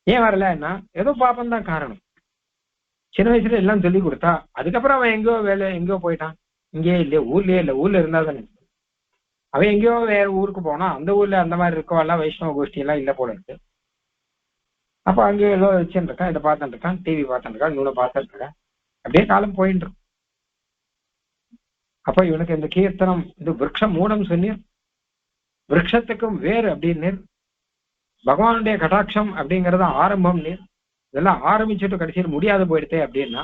ஏன் வரலன்னா ஏதோ பாப்பம் தான் காரணம். சின்ன வயசுல எல்லாம் சொல்லி கொடுத்தா அதுக்கப்புறம் அவன் எங்கேயோ வேலை எங்கேயோ போயிட்டான், இங்கேயே இல்லையே, ஊர்லயே இல்லை, ஊர்ல இருந்தா தானே. அவன் எங்கேயோ வேற ஊருக்கு போனா அந்த ஊர்ல அந்த மாதிரி இருக்கவெல்லாம் வைஷ்ணவ கோஷ்டி எல்லாம் இல்ல போல இருக்கு. அப்ப அங்கே ஏதோ வச்சுட்டு இருக்கான், இதை பார்த்துட்டு இருக்கான், டிவி பார்த்துட்டு இருக்கான், இன்னொன்னு பார்த்துட்டு இருக்கான், அப்படியே காலம் போயிட்டு இருக்கும். அப்ப இவனுக்கு இந்த கீர்த்தனம் இது விரக்ஷ மூலம் சொல்லி விரக்ஷத்துக்கும் வேறு அப்படின்னு பகவானுடைய கடாட்சம் அப்படிங்கறத ஆரம்பம் நீர் இதெல்லாம் ஆரம்பிச்சுட்டு கடைசியில் முடியாது போயிடுதே அப்படின்னா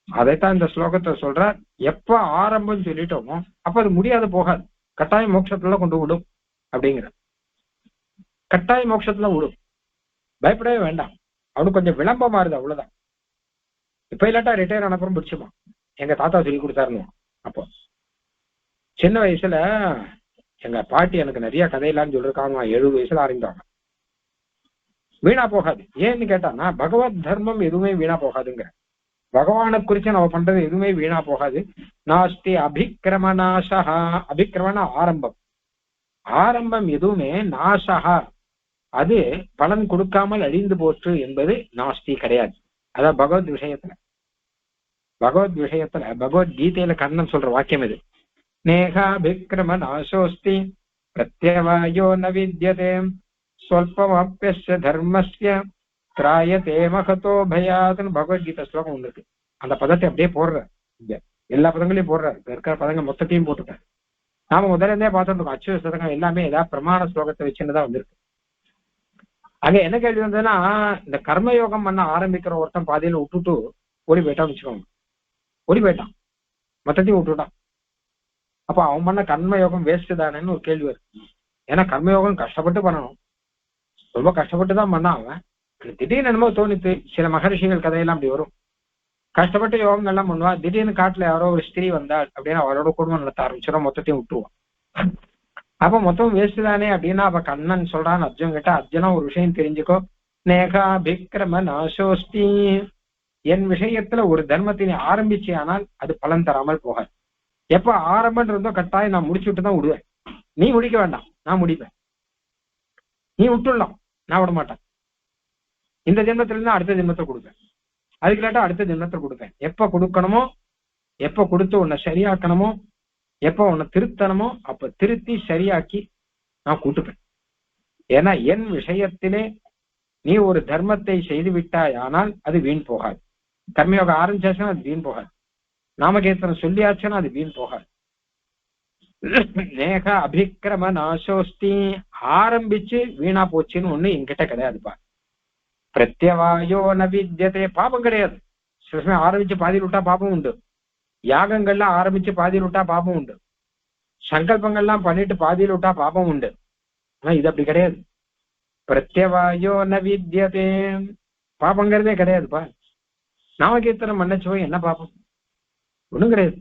அதைத்தான் இந்த ஸ்லோகத்தை சொல்றார். எப்ப ஆரம்பம் சொல்லிட்டோமோ அப்ப அது முடியாது போகாது, கட்டாய மோட்சத்துல கொண்டு விடும் அப்படிங்கிற. கட்டாய மோட்சத்துல விடும், பயப்படவே வேண்டாம். அவனுக்கு கொஞ்சம் விளம்பமா இருது அவ்வளவுதான். இப்ப இல்லாட்டா ரிட்டையர் ஆனப்புறம் பிடிச்சுப்பான், எங்க தாத்தா சொல்லி கொடுத்தாருன்னு. அப்போ சின்ன வயசுல எங்க பாட்டி எனக்கு நிறைய கதையெல்லாம் சொல்லிருக்காங்க. 70 வயசுல ஆரம்பித்தாங்க. வீணா போகாது. ஏன்னு கேட்டான்னா பகவத் தர்மம் எதுவுமே வீணா போகாதுங்கிற. பகவானை குறிச்சு நம்ம பண்றது எதுவுமே வீணா போகாது. நாஸ்தி அபிக்கிரம நாசகா, அபிக்கிரமன ஆரம்பம், ஆரம்பம் எதுவுமே நாசகா அது பலன் கொடுக்காமல் அழிந்து போற்று என்பது நாஸ்தி கிடையாது. அதான் பகவத் விஷயத்துல, பகவத் விஷயத்துல பகவத்கீதையில கண்ணன் சொல்ற வாக்கியம் இது. நேகாபிக்கிரம நாசோஸ்தி பிரத்யவாயோ ந வித்யதே ஸ்வல்பமப்யஸ்ய தர்மஸ்ய திராயதே மகதோ பயாத்னு பகவத்கீதை ஸ்லோகம் ஒன்று இருக்கு. அந்த பதத்தை அப்படியே போடுற, எல்லா பதங்களையும் போடுறாரு, இருக்கிற பதங்கள் மொத்தத்தையும் போட்டுட்டாரு. நாம முதல்ல இருந்தே பார்த்துட்டு இருக்கோம், அச்சுவ சதகம் எல்லாமே ஏதாவது பிரமாண ஸ்லோகத்தை வச்சுன்னுதான் வந்திருக்கு. அங்க என்ன கேள்வி வந்ததுன்னா, இந்த கர்மயோகம் பண்ண ஆரம்பிக்கிற ஒருத்தன் பாதியில விட்டுட்டு ஓடி போயிட்டான்னு வச்சுக்கோங்க. ஓடி போயிட்டான், மொத்தத்தையும் விட்டுட்டான். அப்ப அவன் பண்ண கர்மயோகம் வேஸ்ட் தானேன்னு ஒரு கேள்வி வருது. ஏன்னா கர்மயோகம் கஷ்டப்பட்டு பண்ணணும், ரொம்ப கஷ்டப்பட்டு தான் பண்ணான் அவன். திடீர்னு என்னமோ தோணித்து, சில மகரிஷிகள் கதையெல்லாம் அப்படி வரும். கஷ்டப்பட்டு யோகம் எல்லாம் பண்ணுவா, திடீர்னு காட்டுல யாரோ ஒரு ஸ்திரீ வந்தாள் அப்படின்னா அவரோட குடும்பம் நடத்த ஆரம்பிச்சிடும், மொத்தத்தையும் விட்டுருவான். அப்ப மொத்தம் வேஸ்ட் தானே அப்படின்னா அப்ப கண்ணன் சொல்றான் அர்ஜுன் கிட்ட, அர்ஜுனா ஒரு விஷயம் தெரிஞ்சுக்கோ, நேகா பிக்ரம நாசோஸ்தி, என் விஷயத்துல ஒரு தர்மத்தினை ஆரம்பிச்சு ஆனால் அது பலன் தராமல் போகாது. எப்ப ஆரம்பம் இருந்தோ கட்டாயம் நான் முடிச்சு விட்டு தான் விடுவேன். நீ முடிக்க வேண்டாம், நான் முடிப்பேன். நீ விட்டுடலாம், நான் விட மாட்டேன். இந்த ஜென்மத்துல இருந்தா அடுத்த ஜென்மத்தை கொடுப்பேன், அதுக்கு இல்லாட்டா அடுத்த ஜென்மத்தை கொடுப்பேன். எப்ப கொடுக்கணுமோ, எப்ப கொடுத்து உன்னை சரியாக்கணுமோ, எப்ப உன்னை திருத்தணுமோ அப்ப திருத்தி சரியாக்கி நான் கூட்டுப்பேன். ஏன்னா என் விஷயத்திலே நீ ஒரு தர்மத்தை செய்து விட்டாய் ஆனால் அது வீண் போகாது. கர்மயோகம் ஆரம்பிச்சாச்சுன்னா அது வீண் போகாது, நாமகீர்த்தனம் சொல்லியாச்சுன்னா அது வீண் போகாது. நேக அபிக்கிரம நாசோஸ்தி, ஆரம்பிச்சு வீணா போச்சுன்னு ஒண்ணு என்கிட்ட கிடையாதுப்பா. பிரத்யவாயோ ந வித்யதே, பாபம் கிடையாது. சில சமயம் ஆரம்பிச்சு பாதியில் விட்டா பாபம் உண்டு, யாகங்கள்லாம் ஆரம்பிச்சு பாதியில் விட்டா பாபம் உண்டு, சங்கல்பங்கள்லாம் பண்ணிட்டு பாதியில் விட்டா பாபம் உண்டு. ஆனா இது அப்படி கிடையாது. பிரத்யவாயோ ந வித்யதே, பாபங்கிறதே கிடையாதுப்பா. நாமகீர்த்தனம் பண்ணச்சோ என்ன பாபம்? ஒண்ணும் கிடையாது.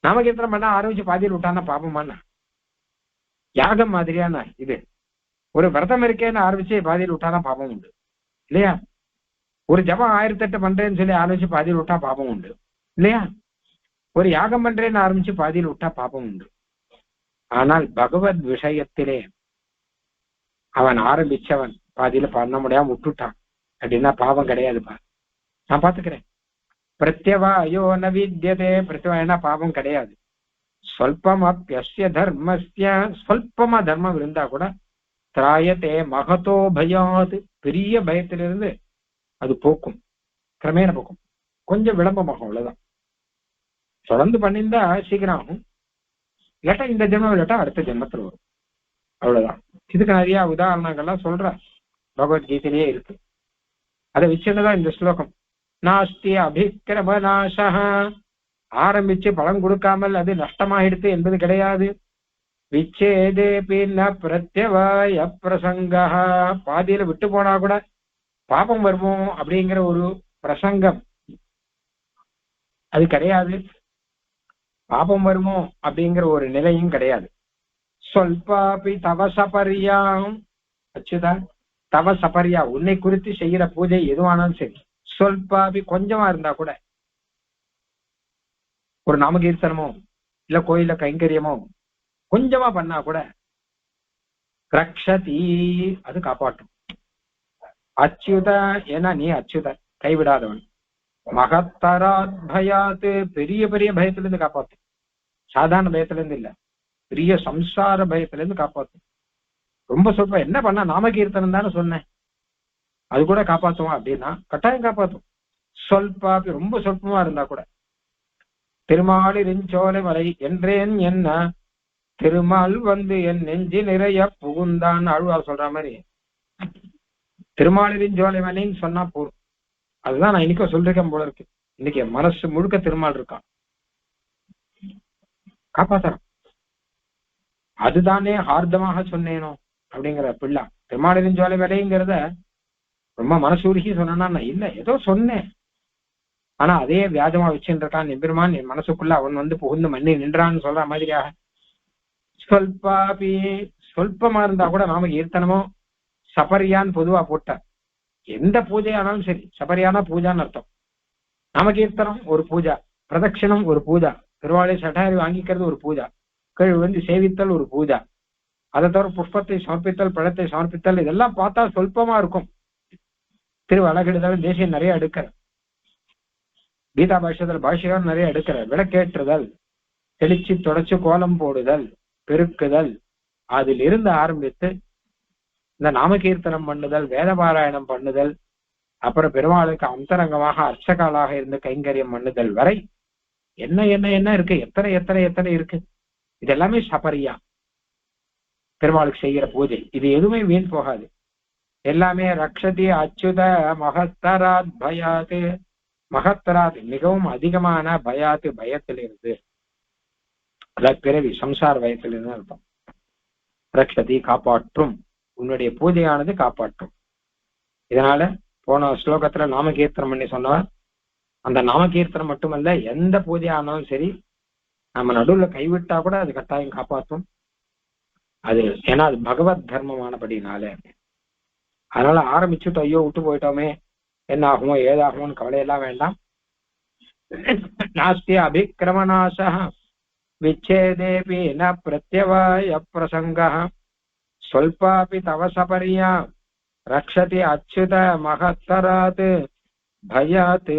நாமகீர்த்தனம் பண்ண ஆரம்பிச்சு பாதியில் விட்டானா பாபமானா? யாகம் மாதிரியான இது. ஒரு விரதம் இருக்கேன்னு ஆரம்பிச்சு பாதியில் விட்டானா பாபம் உண்டு இல்லையா? ஒரு ஜபம் 1008 பண்றேன்னு சொல்லி ஆரம்பிச்சு பாதியில் விட்டா பாபம் உண்டு இல்லையா? ஒரு யாகம் பண்றேன்னு ஆரம்பிச்சு பாதியில் விட்டா பாபம் உண்டு. ஆனால் பகவத் விஷயத்திலே அவன் ஆரம்பிச்சவன் பாதியில பண்ண முடியாம விட்டுட்டான் அப்படின்னா பாவம் கிடையாதுப்பா, நான் பாத்துக்கிறேன். பிரத்யவாயோ ந வித்யதே, பிரத்யவாயனா பாவம் கிடையாது. ஸ்வல்பம் அப்யஸ்ய தர்மஸ்ய, ஸ்வல்பமா தர்மம் இருந்தா கூட திராயத்தே மகதோ பயாத், பெரிய பயத்திலிருந்து அது போக்கும், கிரமேண போக்கும், கொஞ்சம் விளம்பமாகும், அவ்வளவுதான். தொடர்ந்து பண்ணியிருந்தா சீக்கிரம் ஆகும். இல்லாட்டா இந்த ஜென்மம் இல்லாட்டா அடுத்த ஜென்மத்தில் வரும். அவ்வளவுதான். இதுக்கு நிறைய உதாரணங்கள்லாம் சொல்ற பகவத்கீதையிலேயே இருக்கு. அதை வச்சுதான் இந்த ஸ்லோகம். நாஸ்தி அபிக்கிரமநாசா, ஆரம்பிச்சு பலம் கொடுக்காமல் அது நஷ்டமாயிடுத்து என்பது கிடையாது. விச்சேதே பின்ன பிரத்யவாய பிரசங்கா, பாதியில விட்டு போனா கூட பாபம் வருமோ அப்படிங்கிற ஒரு பிரசங்கம் அது கிடையாது. பாபம் வருமோ அப்படிங்கிற ஒரு நிலையும் கிடையாது. சொல்பாபி தவ சபரியாம், அச்சுதா தவ சபரியா, உன்னை குறித்து செய்யற பூஜை எதுவானாலும் சரி, சொல்பாபி கொஞ்சமா இருந்தா கூட, ஒரு நாமகீர்த்தனமோ இல்ல கோயில கைங்கரியமோ கொஞ்சமா பண்ணா கூட ரக்ஷதி, அது காப்பாற்றும். அச்சுத, ஏன்னா நீ அச்சுத, கைவிடாதவன். மகத்தராத் பயாத்து, பெரிய பெரிய பயத்துல இருந்து காப்பாற்றும். சாதாரண பயத்துல இருந்து இல்ல, பெரிய சம்சார பயத்துல இருந்து காப்பாற்றும். ரொம்ப சொல்பம் என்ன பண்ண, நாமகீர்த்தனம் தானே சொன்னேன், அது கூட காப்பாற்றுவோம் அப்படின்னா கட்டாயம் காப்பாற்றும். சொல்பாபி, ரொம்ப சொற்பமா இருந்தா கூட. திருமாலிருஞ்சோலை மலை என்றேன் என்ன, திருமால் வந்து என் நெஞ்சு நிறைய புகுந்தான், ஆழ்வார் சொல்ற மாதிரி திருமாலிருஞ்சோலை மலைன்னு சொன்னா போதும். அதுதான் நான் இன்னைக்கு சொல்லிருக்கேன் போல இருக்கு. இன்னைக்கு மனசு முழுக்க திருமால் இருக்கான், காப்பாத்துறான். அதுதானே ஹார்தமாக சொன்னேனோ அப்படிங்கிற பிள்ளை. திருமாலிருஞ்சோலை மலைங்கிறத ரொம்ப மனசூருகி சொன்னா இல்ல, ஏதோ சொன்னேன், ஆனா அதே வியாஜமா வச்சுட்டு இருக்கான் எம்பெருமான். என் மனசுக்குள்ள அவன் வந்து புகுந்து மண்ணி நின்றான்னு சொல்ற மாதிரியாக சொல்பாபி, சொல்பமா இருந்தா கூட நாம கீர்த்தனமோ சபரியான்னு பொதுவா போட்டார். எந்த பூஜை ஆனாலும் சரி, சபரியான பூஜான்னு அர்த்தம். நாம கீர்த்தனம் ஒரு பூஜா, பிரதட்சிணம் ஒரு பூஜா, திருவாளை சட்டாரி வாங்கிக்கிறது ஒரு பூஜா, கீழ் வந்து சேவித்தல் ஒரு பூஜா, அதை தவிர புஷ்பத்தை சமர்ப்பித்தல், பழத்தை சமர்ப்பித்தல், இதெல்லாம் பார்த்தா சொல்பமா இருக்கும். திருவழகிடுதல் தேசியம் நிறைய எடுக்கிற, கீதா பாஷ்யத்தில் பாஷ்யம் நிறைய எடுக்கிற, விளக்கேற்றுதல், தெளிச்சு தொடச்சு கோலம் போடுதல், பெருக்குதல், அதில் இருந்து ஆரம்பித்து இந்த நாமகீர்த்தனம் பண்ணுதல், வேதபாராயணம் பண்ணுதல், அப்புறம் பெருமாளுக்கு அந்தரங்கமாக அர்ச்சகாலாக இருந்து கைங்கரியம் பண்ணுதல் வரை என்ன என்ன என்ன இருக்கு, எத்தனை எத்தனை எத்தனை இருக்கு. இது எல்லாமே சபரியா பெருமாளுக்கு செய்கிற பூஜை. இது எதுவுமே வீண் போகாது. எல்லாமே ரக்ஷதி அச்சுத மகத்தராத் பயாத்து, மகத்தராத் மிகவும் அதிகமான பயாத்து பயத்திலிருந்து, அதாவது பிறவி சம்சார பயத்திலிருந்து அர்த்தம். ரக்ஷதி காப்பாற்றும், உன்னுடைய பூஜையானது காப்பாற்றும். இதனால போன ஸ்லோகத்துல நாமகீர்த்தனம் பண்ணி சொன்னவர், அந்த நாமகீர்த்தனம் மட்டுமல்ல எந்த பூஜை ஆனாலும் சரி, நம்ம நடுவுல கைவிட்டா கூட அது கட்டாயம் காப்பாற்றும். அது ஏன்னா அது பகவத் தர்மமானபடினால. அதனால ஆரம்பிச்சுட்டு ஐயோ விட்டு போயிட்டோமே என்ன ஆகுமோ ஏதாகுமோன்னு கவலையெல்லாம் வேண்டாம். நாஸ்தி அபிக்கிரமநாசா விச்சேதேபி ந பிரத்யவாய பிரசங்கா சொல்பாபி தவ சபரியா ரக்ஷதி அச்சுத மகத்தராத் பயாத்.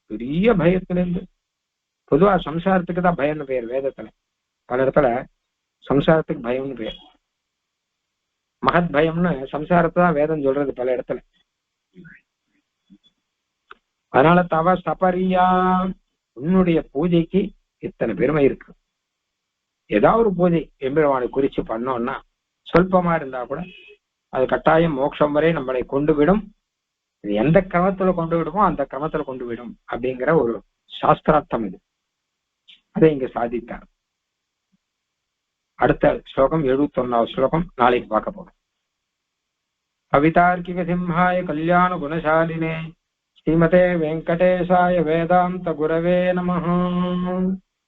பெரிய பயத்திலிருந்து, பொதுவா சம்சாரத்துக்கு தான் பயம்னு பேர் வேதத்துல. பல இடத்துல சம்சாரத்துக்கு பயம்னு பேர். மகத் பயம்னு சம்சாரத்தை தான் வேதம் சொல்றது பல இடத்துல. அதனால தவ சபரியா, உன்னுடைய பூஜைக்கு இத்தனை பெருமை இருக்கு. ஏதாவது ஒரு பூஜை எம்பெருமானை குறிச்சு பண்ணோம்னா சொல்பமா இருந்தா கூட அது கட்டாயம் மோட்சம் வரை நம்மளை கொண்டு விடும். இது எந்த கிரமத்துல கொண்டு விடுமோ அந்த கிரமத்துல கொண்டு விடும் அப்படிங்கிற ஒரு சாஸ்திரார்த்தம் இது. அதை இங்க சாதித்தார். அடுத்த ஸ்லோகம் 71வது ஸ்லோகம் நாளைக்கு பார்க்க போறோம். கவிதார்க்கிக சிம்ஹாய கல்யாண குணசாலினே ஸ்ரீமதே வெங்கடேசாய வேதாந்த குரவே நமஹ.